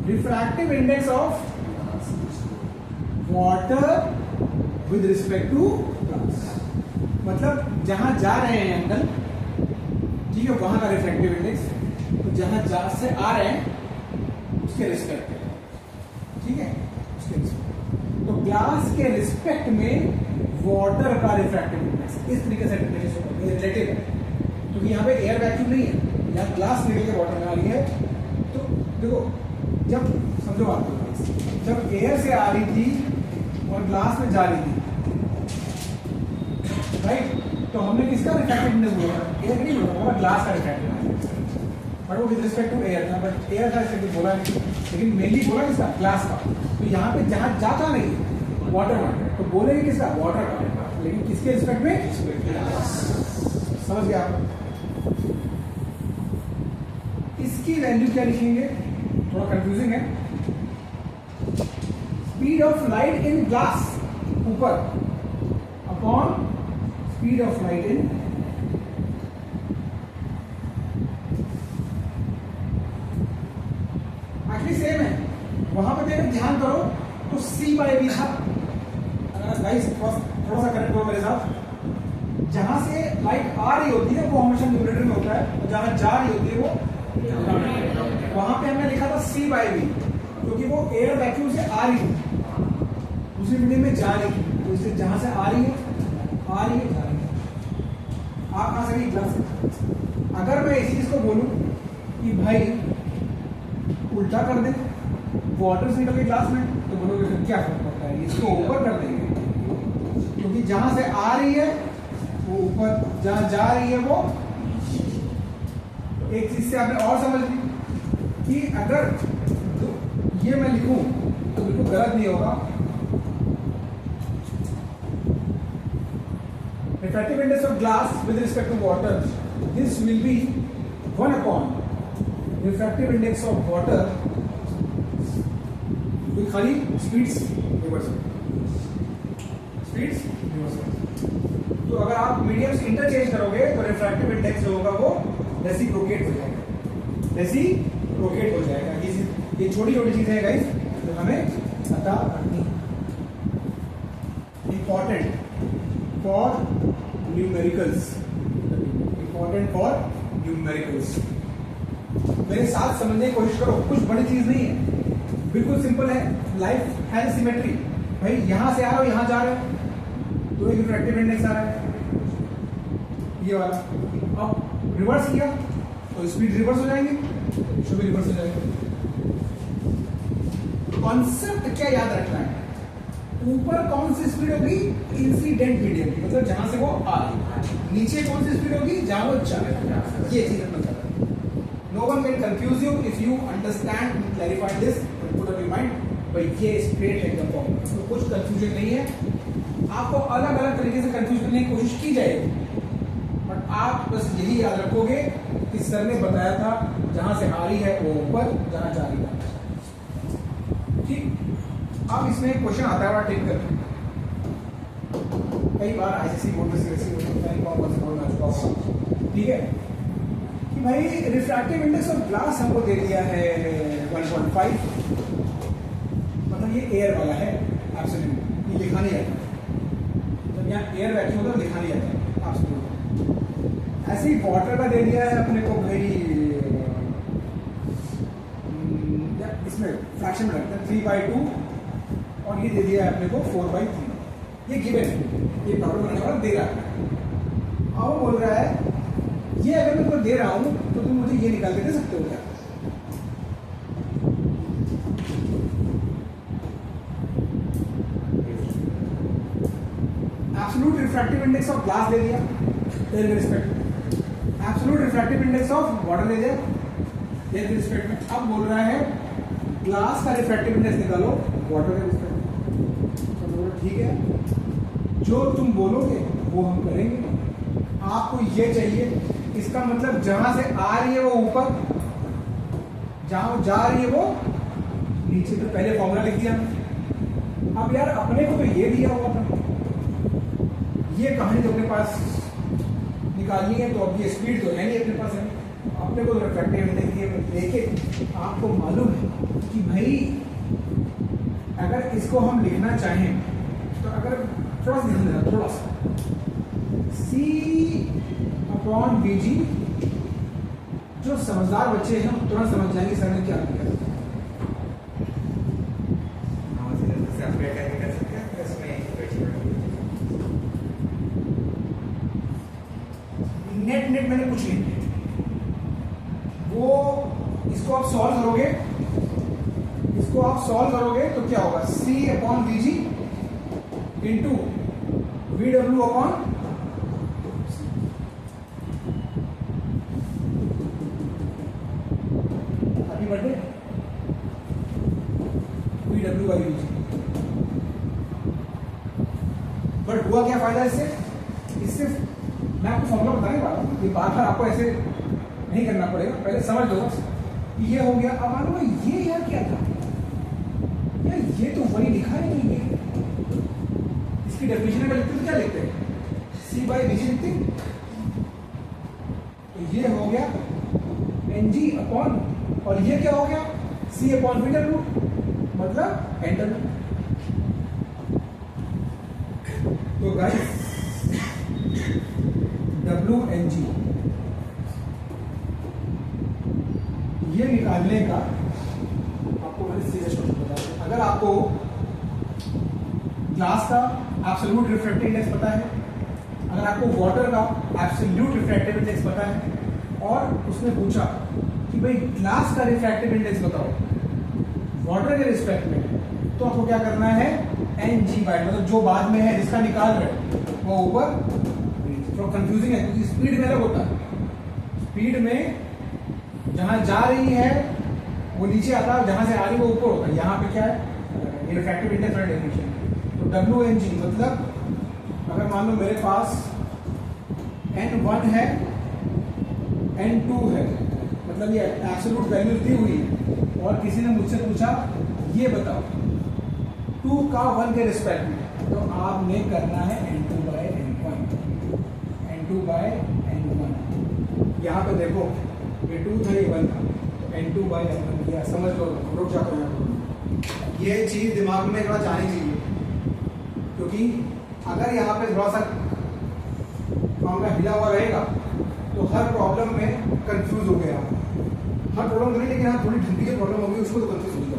Refractive index of water with respect to glass, मतलब जहां जा रहे हैं अंदर, ठीक है, वहां का रिफ्रैक्टिव इंडेक्स, तो जहां जा से आ रहे हैं उसके रिस्पेक्ट, ठीक है, उसके रिस्पेक्ट। तो ग्लास के रिस्पेक्ट में वाटर का रिफ्रैक्टिव इंडेक्स इस तरीके से रिलेटिव है, क्योंकि यहाँ पे एयर वैक्यूम नहीं है, यहाँ ग्लास निकल के वाटर में आ रही है। तो देखो जब समझो आपको, जब एयर से आ रही थी और ग्लास में जा रही थी, राइट, तो हमने किसका रिफ्रैक्टिव इंडेक्स बोला? एयर नहीं बोला, ग्लास का रिफ्रैक्टिव इंडेक्स, बट वो विद रिस्पेक्ट टू एयर था, बट एयर का रिस्पेक्ट बोला नहीं, लेकिन मेनली बोला किसका? ग्लास का। तो यहाँ पे जहां जाता नहीं वाटर में, तो बोलेंगे किसका? वाटर का, लेकिन किसके रिस्पेक्ट में? समझ गया आप? इसकी वैल्यू क्या लिखेंगे? थोड़ा कंफ्यूजिंग है। Speed of light in glass ऊपर upon speed of light in, actually same है। वहां पे अगर ध्यान करो तो सी बाई वी था, अगर गाइस थोड़ा सा कनेक्ट करो मेरे साथ, जहां से लाइट आ रही होती है वो हमेशा न्यूमरेटर में होता है, और जहां जा रही होती है वो, वहां पे हमने लिखा था सी बाई वी, क्योंकि वो एयर वैक्यूम से आ रही थी, दूसरी मीडियम में जा रही थी, तो इससे जहां से आ रही है जा रही है। आप कहां से भी ग्लास से, अगर मैं इसी चीज को बोलूं कि भाई उल्टा कर दे वाटर से निकल के ग्लास में, तो बोलोगे फिर क्या फर्क पड़ता है, इसको ऊपर कर देंगे, क्योंकि जहां से आ रही है वो ऊपर, जहां जा रही है वो। एक चीज से आपने और समझ ली कि अगर ये मैं लिखूं तो बिल्कुल गलत नहीं होगा। Refractive index of glass with respect to water, this will be 1 upon refractive index of water with खाली स्पीड्स रिवर्सल। तो अगर आप मीडियम्स इंटरचेंज करोगे तो रिफ्रैक्टिव इंडेक्स जो होगा वो रेसिप्रोकेट हो जाएगा, रेसिप्रोकेट हो जाएगा। ये छोटी छोटी चीजें हैं गाइस जो हमें पता रखनी, important for numericals, important for numericals. मेरे साथ समझने की कोशिश करो, कुछ बड़ी चीज नहीं है, बिल्कुल सिंपल है। लाइफ हैज सिमेट्री, भाई यहां से आ रहे हो यहां जा रहे हो, तो एक रिफ्रैक्टिव इंडेक्स आ रहा है ये वाला। अब रिवर्स किया तो स्पीड रिवर्स हो जाएंगे, भी रिवर्स हो जाएगा। कॉन्सेप्ट क्या याद रखना है, ऊपर कौन सी स्पीड होगी? इंसिडेंट मीडियम की, मतलब जहां से वो आ रही। नीचे कौन सी स्पीड होगी? जहां वो जा रही है। ये चीज रखना चाहता है। No one can confuse you if you understand and clarify this, put up your mind भाई ये स्ट्रेट है एकदम फॉर्मूला, तो कुछ कंफ्यूजन नहीं है। आपको अलग अलग तरीके से कंफ्यूज करने की कोशिश की जाएगी, बट आप बस यही याद रखोगे कि सर ने बताया था जहां से आ रही है वो ऊपर, जहां जा रही है। ठीक, अब इसमें एक क्वेश्चन आता है बड़ा टिक कर, कई बार आईसीसी बोर्ड में सीएससी बोर्ड में आ चुका होगा। ठीक है कि भाई रिफ्रैक्टिव इंडेक्स ऑफ ग्लास हमको दे दिया है 1.5, मतलब ये एयर वाला है, एब्सोल्यूट ये लिखा नहीं जाता, जब यहाँ एयर वैक्यूम होता है लिखा नहीं जाता एब्सोल्यूट। ऐसे ही वाटर का दे दिया है अपने को भाई, इसमें फ्रैक्शन में रखते हैं 3/2 और ये दे दिया है अपने को 4/3, ये गिवन है, ये प्रॉब्लम बनाने वाला दे रहा है। अब वो बोल रहा है ये अगर मैं तुमको दे रहा हूं तो तुम मुझे ये निकाल के दे सकते हो क्या? Absolute refractive index of glass दे दिया एयर के रिस्पेक्ट में, absolute refractive index of water दे दिया एयर के रिस्पेक्ट में। अब बोल रहा है ग्लास का रिफ्रैक्टिव इंडेक्स निकालो वाटर के रिस्पेक्ट में। तो बोलो ठीक है, जो तुम बोलोगे वो हम करेंगे। आपको ये चाहिए, इसका मतलब जहां से आ रही है वो ऊपर, जहां जा रही है वो नीचे, तो पहले फॉर्मूला लिख दिया। अब यार अपने को तो ये दिया हुआ था, ये कहानी तो अपने पास निकालनी है, तो अब ये स्पीड तो है नहीं अपने पास है, अपने को तो रिफ्रैक्टिव इंडेक्स दिए। लेकिन आपको मालूम है कि भाई अगर इसको हम लिखना चाहें तो अगर थोड़ा सा ध्यान देना, थोड़ा सा C/VG, जो समझदार बच्चे हैं तुरंत समझ जाएंगे सर ने क्या किया। नेट मैंने कुछ नहीं किया, वो इसको आप सॉल्व करोगे तो क्या होगा? C/VG इंटू VW अपॉन बढ़े VW/VG। बट हुआ क्या फायदा इससे मैं आपको फॉर्मूला बताने वाला हूँ, ये बार बार आपको ऐसे नहीं करना पड़ेगा, पहले समझ लो बस। ये हो गया। अब मालूम ये यार क्या था यार, ये तो वही लिखा है नहीं है, इसकी डेफिनेशन में लिखते तो क्या लिखते हैं? C/VG लिखते, तो ये हो गया NG अपॉन, और ये क्या हो गया? C/VW, मतलब एंटर। तो गाइस WNG ये निकालने का आपको मैंने सीरियस क्वेश्चन बताया। अगर आपको ग्लास का एब्सोल्यूट रिफ्रैक्टिव इंडेक्स पता है, अगर आपको वाटर का एब्सोल्यूट रिफ्रैक्टिव इंडेक्स पता है, और उसने पूछा कि भाई ग्लास का रिफ्रैक्टिव इंडेक्स बताओ वाटर के रिस्पेक्ट में, तो आपको क्या करना है? NG बाय, मतलब जो बाद में है जिसका निकाल रहे वो ऊपर। तो कंफ्यूजिंग है क्योंकि स्पीड में अलग होता है, स्पीड में जहां जा रही है वो नीचे आता है, जहां से आ रही है वो ऊपर होता है। यहाँ पे क्या है? रिफ्रैक्टिव इंडेक्स का डेफिनेशन। तो WNG मतलब अगर मान लो मेरे पास N1 है, N2 है, मतलब ये एब्सोल्यूट वैल्यू दी हुई है, और किसी ने मुझसे पूछा ये बताओ 2 का 1 के रिस्पेक्ट में, तो आपने करना है N2/N1, N2/N1। यहाँ पे देखो ये 2 था, ये 1 था, तो N2/N1 किया। समझ लो, रुक जाता हूँ। ये चीज दिमाग में थोड़ा जानी चाहिए, क्योंकि अगर यहाँ पे थोड़ा सा मामला हिला हुआ रहेगा तो हर प्रॉब्लम में कंफ्यूज हो गया। हर प्रॉब्लम नहीं, लेकिन हाँ थोड़ी ढंगी की प्रॉब्लम होगी उसको तो कंफ्यूज हो जाएगा।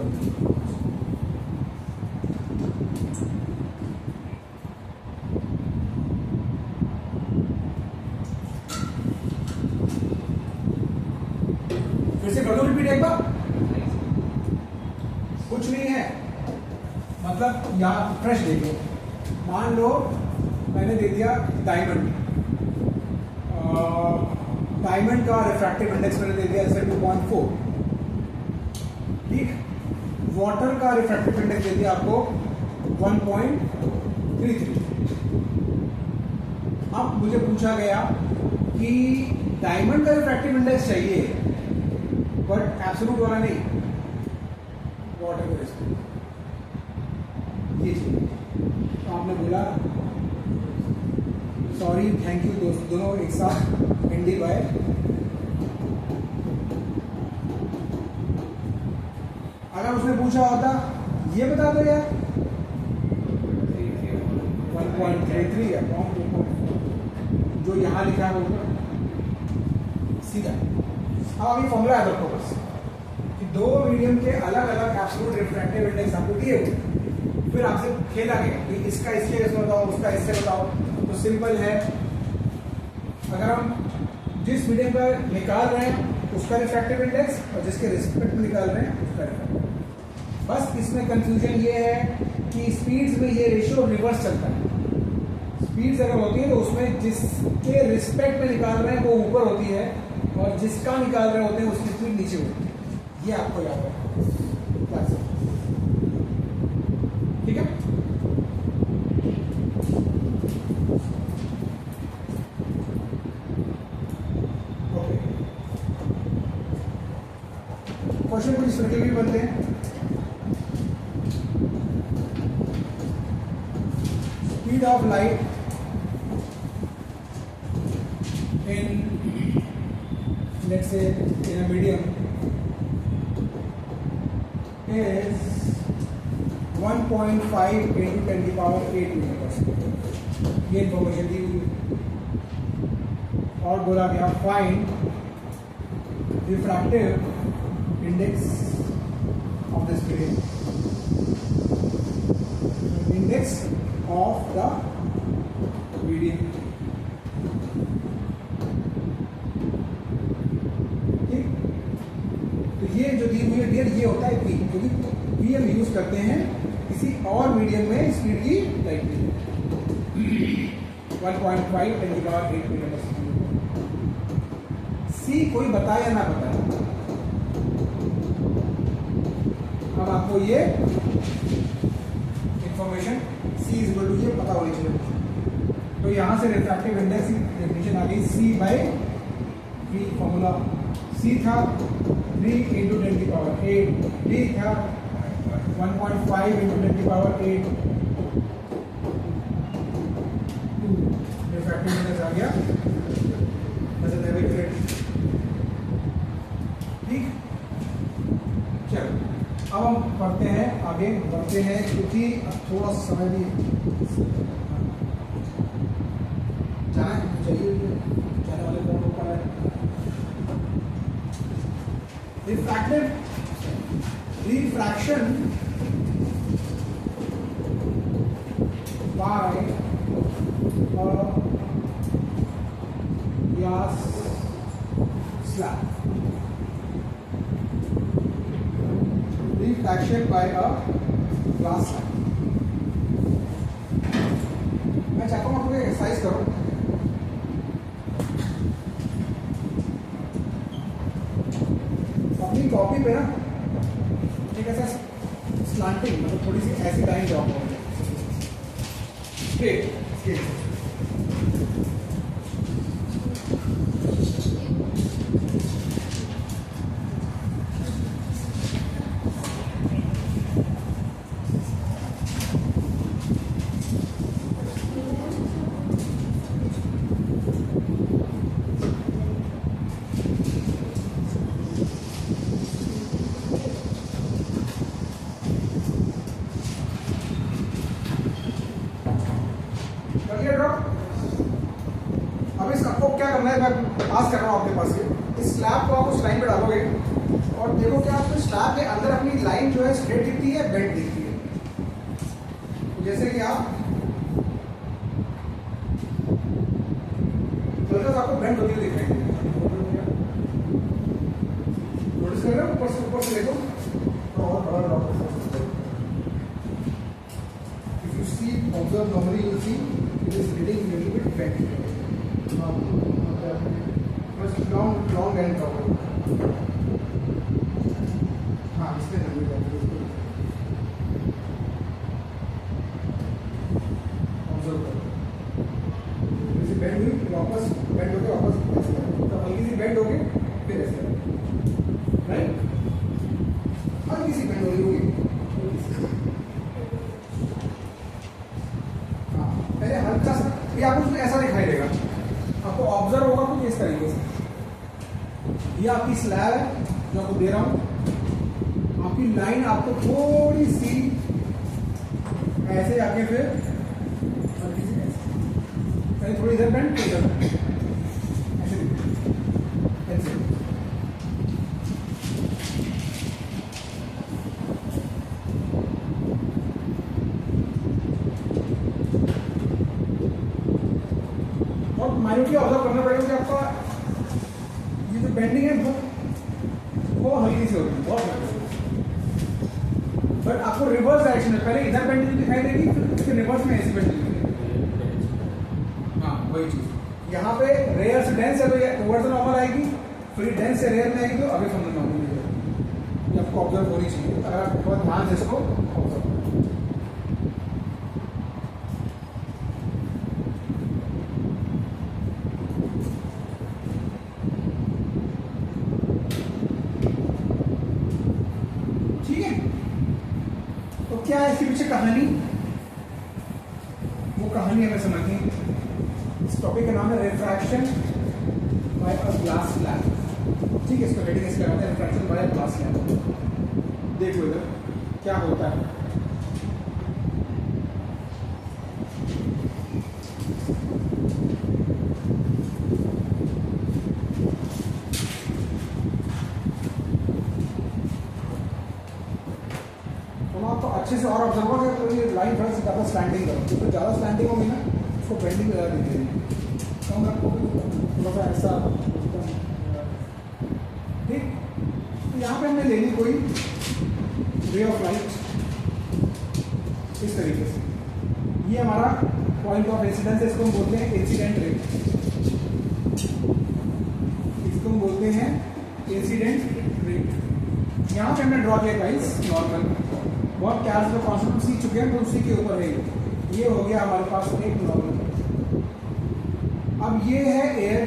फिर से कर दो रिपीट एक बार। कुछ नहीं है, मतलब यहाँ फ्रेश देखो, मान लो मैंने दे दिया डायमंड, डायमंड का रिफ्रैक्टिव इंडेक्स मैंने दे दिया जैसे 2.4, ठीक। वाटर का रिफ्रैक्टिव इंडेक्स दे दिया आपको 1.33। अब मुझे पूछा गया कि डायमंड का रिफ्रैक्टिव इंडेक्स चाहिए बट एब्सोल्यूट वाला नहीं, वाटर का रिस्पेक्ट ये चाहिए। तो आपने बोला सॉरी थैंक यू दोस्त, दोनों एक साथ एंडी बाय। अगर उसने पूछा होता ये बता दो यार 1.33 या जो यहाँ लिखा है वो सीधा। अब अभी फॉर्मूला है आपको बस कि दो मीडियम के अलग अलग एब्सोल्यूट रिफ्रैक्टिव इंडेक्स आपको दिए हुए, फिर आपसे खेला गया कि इसका इसके केस में बताओ, उसका इससे बताओ। तो सिंपल है, अगर हम जिस मीडियम का निकाल रहे हैं उसका रिफ्रैक्टिव इंडेक्स और जिसके रिस्पेक्ट में निकाल रहे हैं उसका रिफ्रैक्टिव। बस इसमें कंफ्यूजन ये है कि स्पीड्स में ये रेशियो रिवर्स चलता है। स्पीड्स अगर होती है तो उसमें जिसके रिस्पेक्ट में निकाल रहे हैं वो ऊपर होती है और जिसका निकाल रहे होते हैं उसकी स्पीड नीचे होती है। ये आपको याद है, ठीक है। ओके, क्वेश्चन कुछ इस तरह के भी बनते हैं। Speed of light in let's say in a medium is 1.5 into 10 to the power 8 meter पर सेकेंड। ये इंफॉर्मेशन दी हुई है और बोला गया find refractive index of this medium, index of the medium. ये जो दी हुई है ये होता है पी, क्योंकि पी हम यूज करते हैं किसी और मीडियम में स्पीड की लाइट के लिए 1.5 10 की पावर 8 मीटर पर सेकेंड। सी कोई बताए या ना बताए, अब आपको ये information C is equal to ये पता होनी चाहिए। तो यहां से रिफ्रैक्टिव इंडेक्स की डेफिनेशन आ गई, C by V formula C था 3 into 10 की पावर 8, डी था 1.5 into 10 की पावर 8, 2 रिफ्रैक्टिव इंडेक्स आ गया, ठीक। चलो अब हम पढ़ते हैं, आगे बढ़ते हैं क्योंकि अब थोड़ा समय भी चाहिए, जाने वाले कौन ऊपर है। refraction by a glass slab, refraction by a glass slab। मैं चाहता हूँ आपको एक्सरसाइज करो, अपनी कॉपी पे ना एक ऐसा स्लांटिंग मतलब थोड़ी सी ऐसी लाइन ड्रॉ करो, पास कर रहा हूं आपके पास से इस स्लैब को आप उस लाइन पे डालोगे और देखो कि आपको स्लैब के अंदर अपनी लाइन जो है स्ट्रेट दिखती है, बेंड दिखती है। तो जैसे कि आप हल्का आपको बेंड होती हुई दिख रही है, नोटिस कर रहे हो, ऊपर से देखो और बड़ा ड्रॉप। बेंड ड्रॉ करो। हाँ इस पे जरूर ऑब्जर्व करो, जैसे बेंड हुई वापस बेंड होके वापस ऐसे करो, तो हल्की सी बेंड होके फिर ऐसे करो, राइट, हल्की सी बेंड हो रही होगी। हाँ पहले हल्का सा, ये आपको उसमें ऐसा दिखाई देगा, आपको ऑब्जर्व होगा कुछ इस तरीके से। ये आपकी स्लैब है जो आपको दे रहा हूं, आपकी लाइन आपको थोड़ी सी ऐसे आके फिर थोड़ी इधर बेंड फिर इधर ऐसे ऐसे। और माइन्यूटली ऑब्जर्व करना पड़ेगा कि आपका ये जो बेंडिंग है वो हल्की से होगी, बहुत हल्की। बट आपको रिवर्स डायरेक्शन में पहले इधर बेंडिंग दिखाई देगी, फिर रिवर्स में ऐसी बेंडिंग दिखाई देगी। हाँ वही चीज यहाँ पे रेयर से डेंस है तो ये टुवर्ड्स द नॉर्मल आएगी, फिर डेंस से रेयर में आएगी तो अवे फ्रॉम द नॉर्मल में जाएगी। ये आपको ऑब्जर्व होनी चाहिए, अगर आप बहुत ध्यान से इसको ऑब्जर्व करें। क्या है इसके पीछे कहानी, वो कहानी हमें समझनी है। इस टॉपिक का नाम है refraction by a glass slab. ठीक है, इसको हेडिंग इसका है refraction by a glass slab. देखो इधर क्या होता है। अच्छे से और ऑब्जर्व करो, तो ये लाइन थोड़ा सा ज़्यादा स्लैंडिंग करो, तो ज़्यादा स्लैंडिंग होगी ना उसको बेंडिंग ज़्यादा दिखेगी। तो हम आपको थोड़ा सा ऐसा ठीक। तो यहाँ पे हमने लेनी कोई रे ऑफ लाइट इस तरीके से, ये हमारा पॉइंट ऑफ इंसिडेंस है, इसको हम बोलते हैं इंसिडेंट रे, इसको हम बोलते हैं इंसिडेंट रे। यहाँ पे हमने ड्रॉ किया गाइस नॉर्मल, बहुत क्या जो कॉन्सेप्ट सीख चुके हैं तो उसी के ऊपर है। ये हो गया हमारे पास एक नॉर्मल। अब ये है एयर,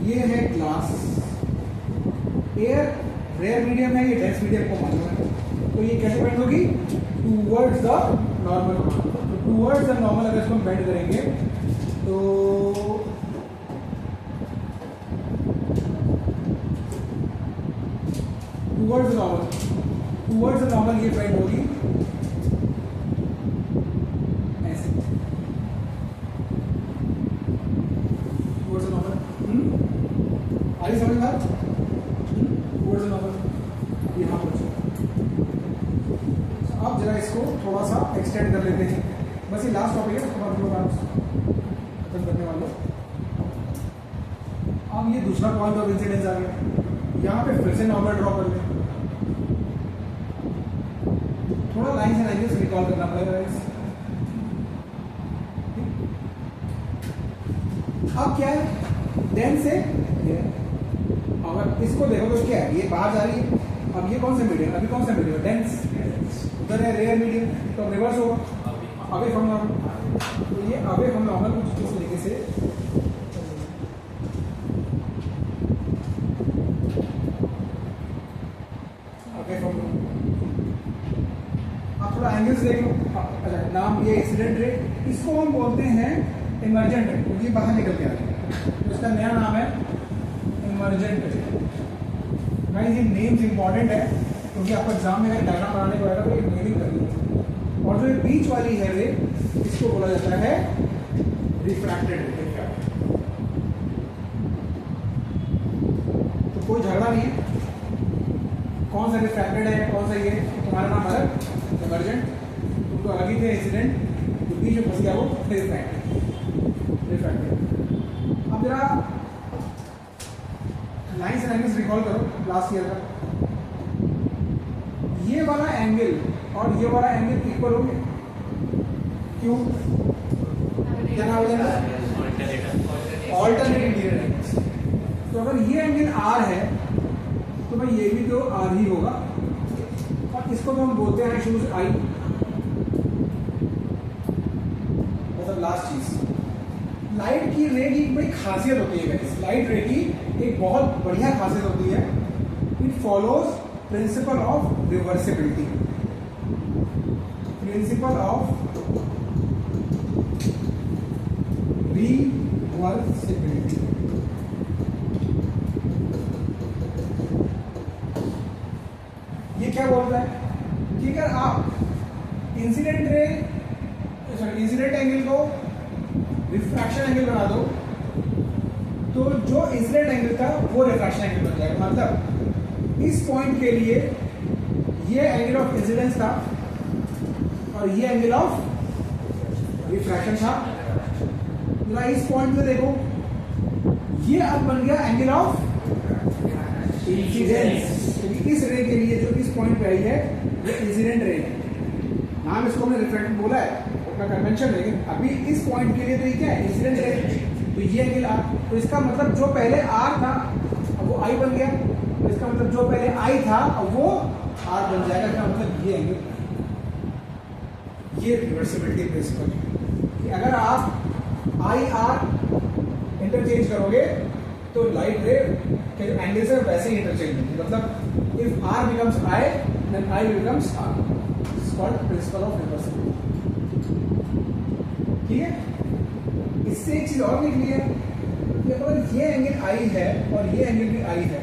ये है ग्लास। एयर रेयर मीडियम है, ये डेंस मीडियम को मालूम है, तो ये कैसे बेंड होगी towards the normal. Towards the normal अगर इसको हम बेंड करेंगे तो towards the normal, towards the normal ये बेंड होगी ऐसे, टूवर्ड्स द नॉर्मल। आई समझ में? टूवर्ड्स द नॉर्मल यहाँ पर। अब जरा इसको थोड़ा सा एक्सटेंड कर लेते हैं, बस ये लास्ट टॉपिक है, उसके बाद हम लोग खत्म करने वाले। अब ये दूसरा पॉइंट ऑफ इंसिडेंस आ गया, यहाँ पे फिर से नॉर्मल ड्रॉ कर लें, थोड़ा लाइन से लाइन से रिकॉल करना पड़ेगा। अब क्या है डेंस से, अगर इसको देखो तो क्या है, ये बाहर जा रही है। अब ये कौन सा मीडियम, अभी कौन सा मीडियम डेंस, उधर है रेयर मीडियम, तो रिवर्स होगा अवे फ्रॉम नॉर्मल। तो ये अवे फ्रॉम नॉर्मल कुछ इस तरीके से अवे फ्रॉम नॉर्मल। थोड़ा एंगल्स देख लो। अच्छा, नाम ये इंसिडेंट रे, इसको हम बोलते हैं इमर्जेंट रे, क्योंकि ये बाहर निकल के आ रही है, तो इसका नया नाम है इमर्जेंट रे। गाइस ये नेम्स इंपॉर्टेंट है, क्योंकि आपको एग्जाम में अगर डायग्राम बनाने को आएगा तो एक मीनिंग करनी है। और जो बीच वाली है रे, इसको बोला जाता है रिफ्रैक्टेड रे। तो कोई झगड़ा नहीं है कौन सा रिफ्रैक्टेड है कौन सा ये, तुम्हारा नाम अलग इमर्जेंट, तुमको अलग ही थे इंसिडेंट, जो बीच में फंस गया वो रिफ्रैक्टेड। अब जरा लाइन से लाइन रिकॉल करो लास्ट ईयर का, ये वाला एंगल और ये वाला एंगल इक्वल होंगे, क्यों? क्या नाम है? Alternative linear angles. तो तो अगर ये एंगल आर है तो भाई ये भी तो आर ही होगा, और इसको तो हम बोलते हैं शुरू से आई। मतलब लास्ट चीज, लाइट की रे की एक बड़ी खासियत होती है गाइस, लाइट रे की एक बहुत बढ़िया खासियत होती है, it follows principal of reversibility. Principal of reversibility. ये क्या बोल रहा है कि अगर आप incident ray sorry incident angle को रिफ्रैक्शन एंगल बना दो तो जो इंसिडेंट एंगल था वो रिफ्रैक्शन एंगल बन जाएगा। मतलब इस पॉइंट के लिए ये एंगल ऑफ इंसिडेंस था और ये एंगल ऑफ रिफ्रैक्शन था। जरा इस पॉइंट पे देखो, ये अब बन गया एंगल ऑफ इंसिडेंस। इस रे के लिए जो इस पॉइंट पे आई है ये इंसिडेंट रे है, नाम इसको हमने रिफ्रैक्टेड बोला है अपना कन्वेंशन, लेकिन अभी इस पॉइंट के लिए तो ये क्या है, इंसिडेंट रे। तो ये एंगल आर, तो इसका मतलब जो पहले आर था अब वो आई बन गया, तो इसका मतलब जो पहले आई था अब वो आर बन जाएगा। इसका मतलब ये एंगल, ये रिवर्सिबिलिटी प्रिंसिपल कि अगर आप आई आर इंटरचेंज करोगे तो लाइट रे के एंगल से वैसे ही इंटरचेंज होंगे। मतलब if R becomes I then I becomes R, it's called principle of reversibility. ठीक है, इससे एक चीज और निकली है कि अगर ये एंगल आई है और ये एंगल भी आई है,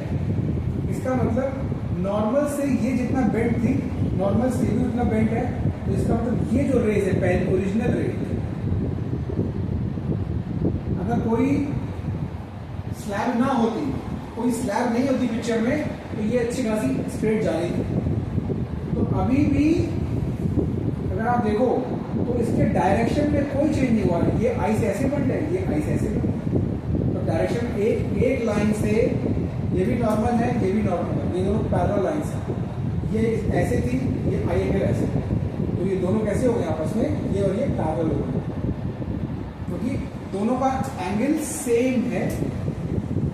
इसका मतलब नॉर्मल से ये जितना बेंड थी नॉर्मल से भी उतना बेंड है, तो इसका मतलब ये जो रेज है पहले ओरिजिनल रे, अगर कोई स्लैब ना होती, कोई स्लैब नहीं होती पिक्चर में, तो ये अच्छी खासी स्ट्रेट जा रही थी। तो अभी भी अगर आप देखो तो इसके डायरेक्शन में कोई चेंज नहीं हुआ है, ये आई से ऐसे बन है, ये आई से ऐसे बन, तो डायरेक्शन एक लाइन से ये भी नॉर्मल है, ये भी नॉर्मल है, ये दोनों पैरेलल लाइंस हैं। ये ऐसे थी, ये आई एंगल ऐसे, तो ये दोनों कैसे हो गए आपस में, ये और ये पैरेलल हो गए, क्योंकि दोनों का एंगल सेम है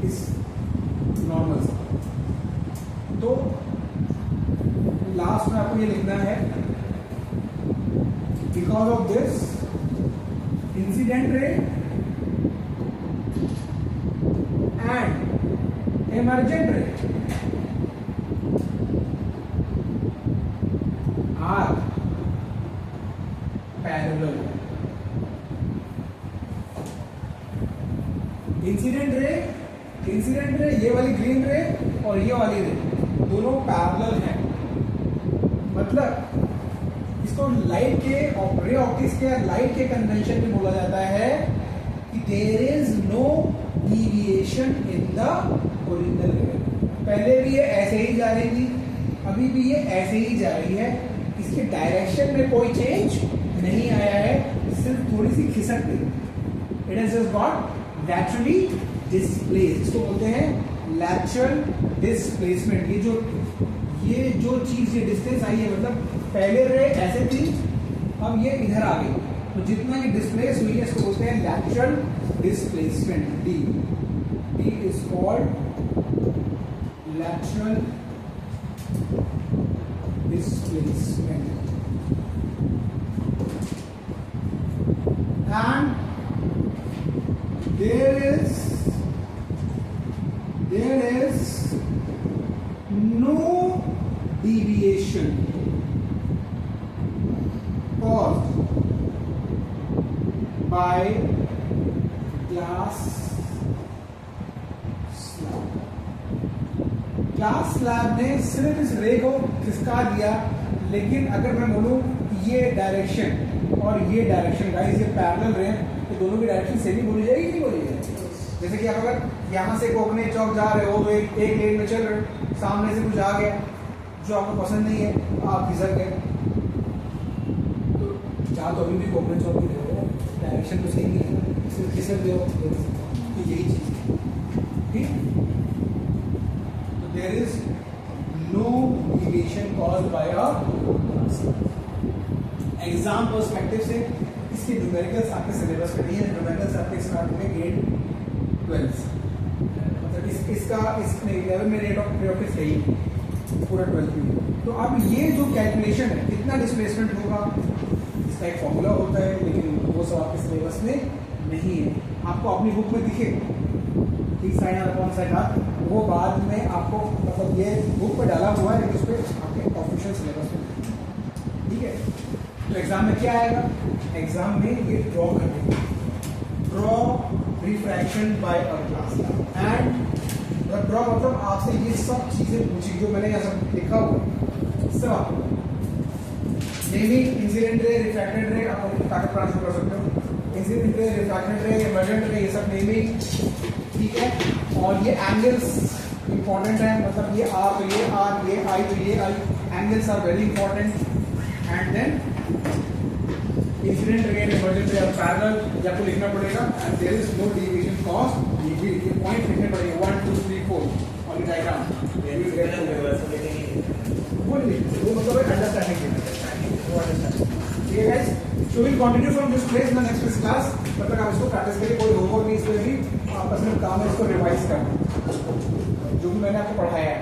इस नॉर्मल से। तो लास्ट में आपको ये लिखना है, because of this incident ray and emergent ray are parallel. Incident ray ये वाली ग्रीन रे और ये वाली रे दोनों पैरेलल हैं। मतलब इसको लाइट के रे ऑप्टिक्स के लाइट के कन्वेंशन में बोला जाता है कि there is no deviation in the original ray. पहले भी ये ऐसे ही जा रही थी, अभी भी ये ऐसे ही जा रही है, इसके डायरेक्शन में कोई चेंज नहीं आया है, सिर्फ थोड़ी सी खिसक गई। It has just got laterally displaced, इसको बोलते हैं लैटरल डिस्प्लेसमेंट। ये जो चीज ये डिस्टेंस आई है, मतलब पहले रे ऐसे थी, अब ये इधर आ गई, तो जितना ये डिस्प्लेस हुई है इसको बोलते हैं lateral displacement. D is called lateral displacement, and there is no deviation caused by glass slab. Glass slab ने सिर्फ इस रे को खिसका दिया, लेकिन अगर मैं बोलूं ये डायरेक्शन और ये डायरेक्शन गाइस ये पैरेलल रे, तो दोनों की डायरेक्शन सेम ही बोली जाएगी, नहीं बोली जाएगी। जैसे कि आप अगर यहाँ से कोकने चौक जा रहे हो तो एक लेन में चल रहे हो, सामने से कुछ आ गया जो आपको पसंद नहीं है, आप खिसक गए, तो जा तो अभी भी कोकने चौक ही रहे हो, डायरेक्शन तो सेम ही है, सिर्फ खिसक गए हो, तो यही चीज ठीक। There is no deviation caused by a exam perspective से इसके न्यूमेरिकल्स आपके सिलेबस में नहीं है। न्यूमेरिकल्स आपके स्टार्ट होंगे ग्रेड 12 मतलब इस इसका इसमें 11 में रेट ऑफ प्रॉफिट है ही पूरा 12 में। तो अब ये जो कैलकुलेशन है कितना डिस्प्लेसमेंट होगा, इसका एक फॉर्मूला होता है, लेकिन वो सब आपके सिलेबस में नहीं है। आपको अपनी बुक में दिखे कि sine R upon sine R, वो बाद में आपको मतलब ये बुक में डाला हुआ है, लेकिन उस पर आपके ऑफिशियल सिलेबस में, ठीक है। तो एग्जाम में क्या आएगा, एग्जाम में ये ड्रॉ करने, draw refraction by a glass and draw मतलब आपसे ये सब चीजें पूछी जो मैंने यहाँ सब लिखा हुआ सब आपको इंसिडेंट रे, रिफ्रैक्टेड रे, आप ताकत ट्रांसफर कर सकते हो, इंसिडेंट रे, रिफ्रैक्टेड रे, इमर्जेंट रे, ये सब नेमिंग, ठीक है। और ये एंगल्स इंपॉर्टेंट है, मतलब ये आर तो ये आर, ये आई तो ये आई, angles are very important. And then incident ray, emergent ray और पैरेलल आपको लिखना पड़ेगा, and there is no deviation caused, ये पॉइंट लिखने पड़ेंगे 1 2 3 4 ऑन द डायग्राम। वो मतलब अंडरस्टैंडिंग ठीक है guys. So will continue from this place in the next class. तब तक आप इसको प्रैक्टिस करिए, कोई होमवर्क नहीं, इसमें भी आपका सिर्फ काम है इसको रिवाइज करना जो भी मैंने आपको पढ़ाया है।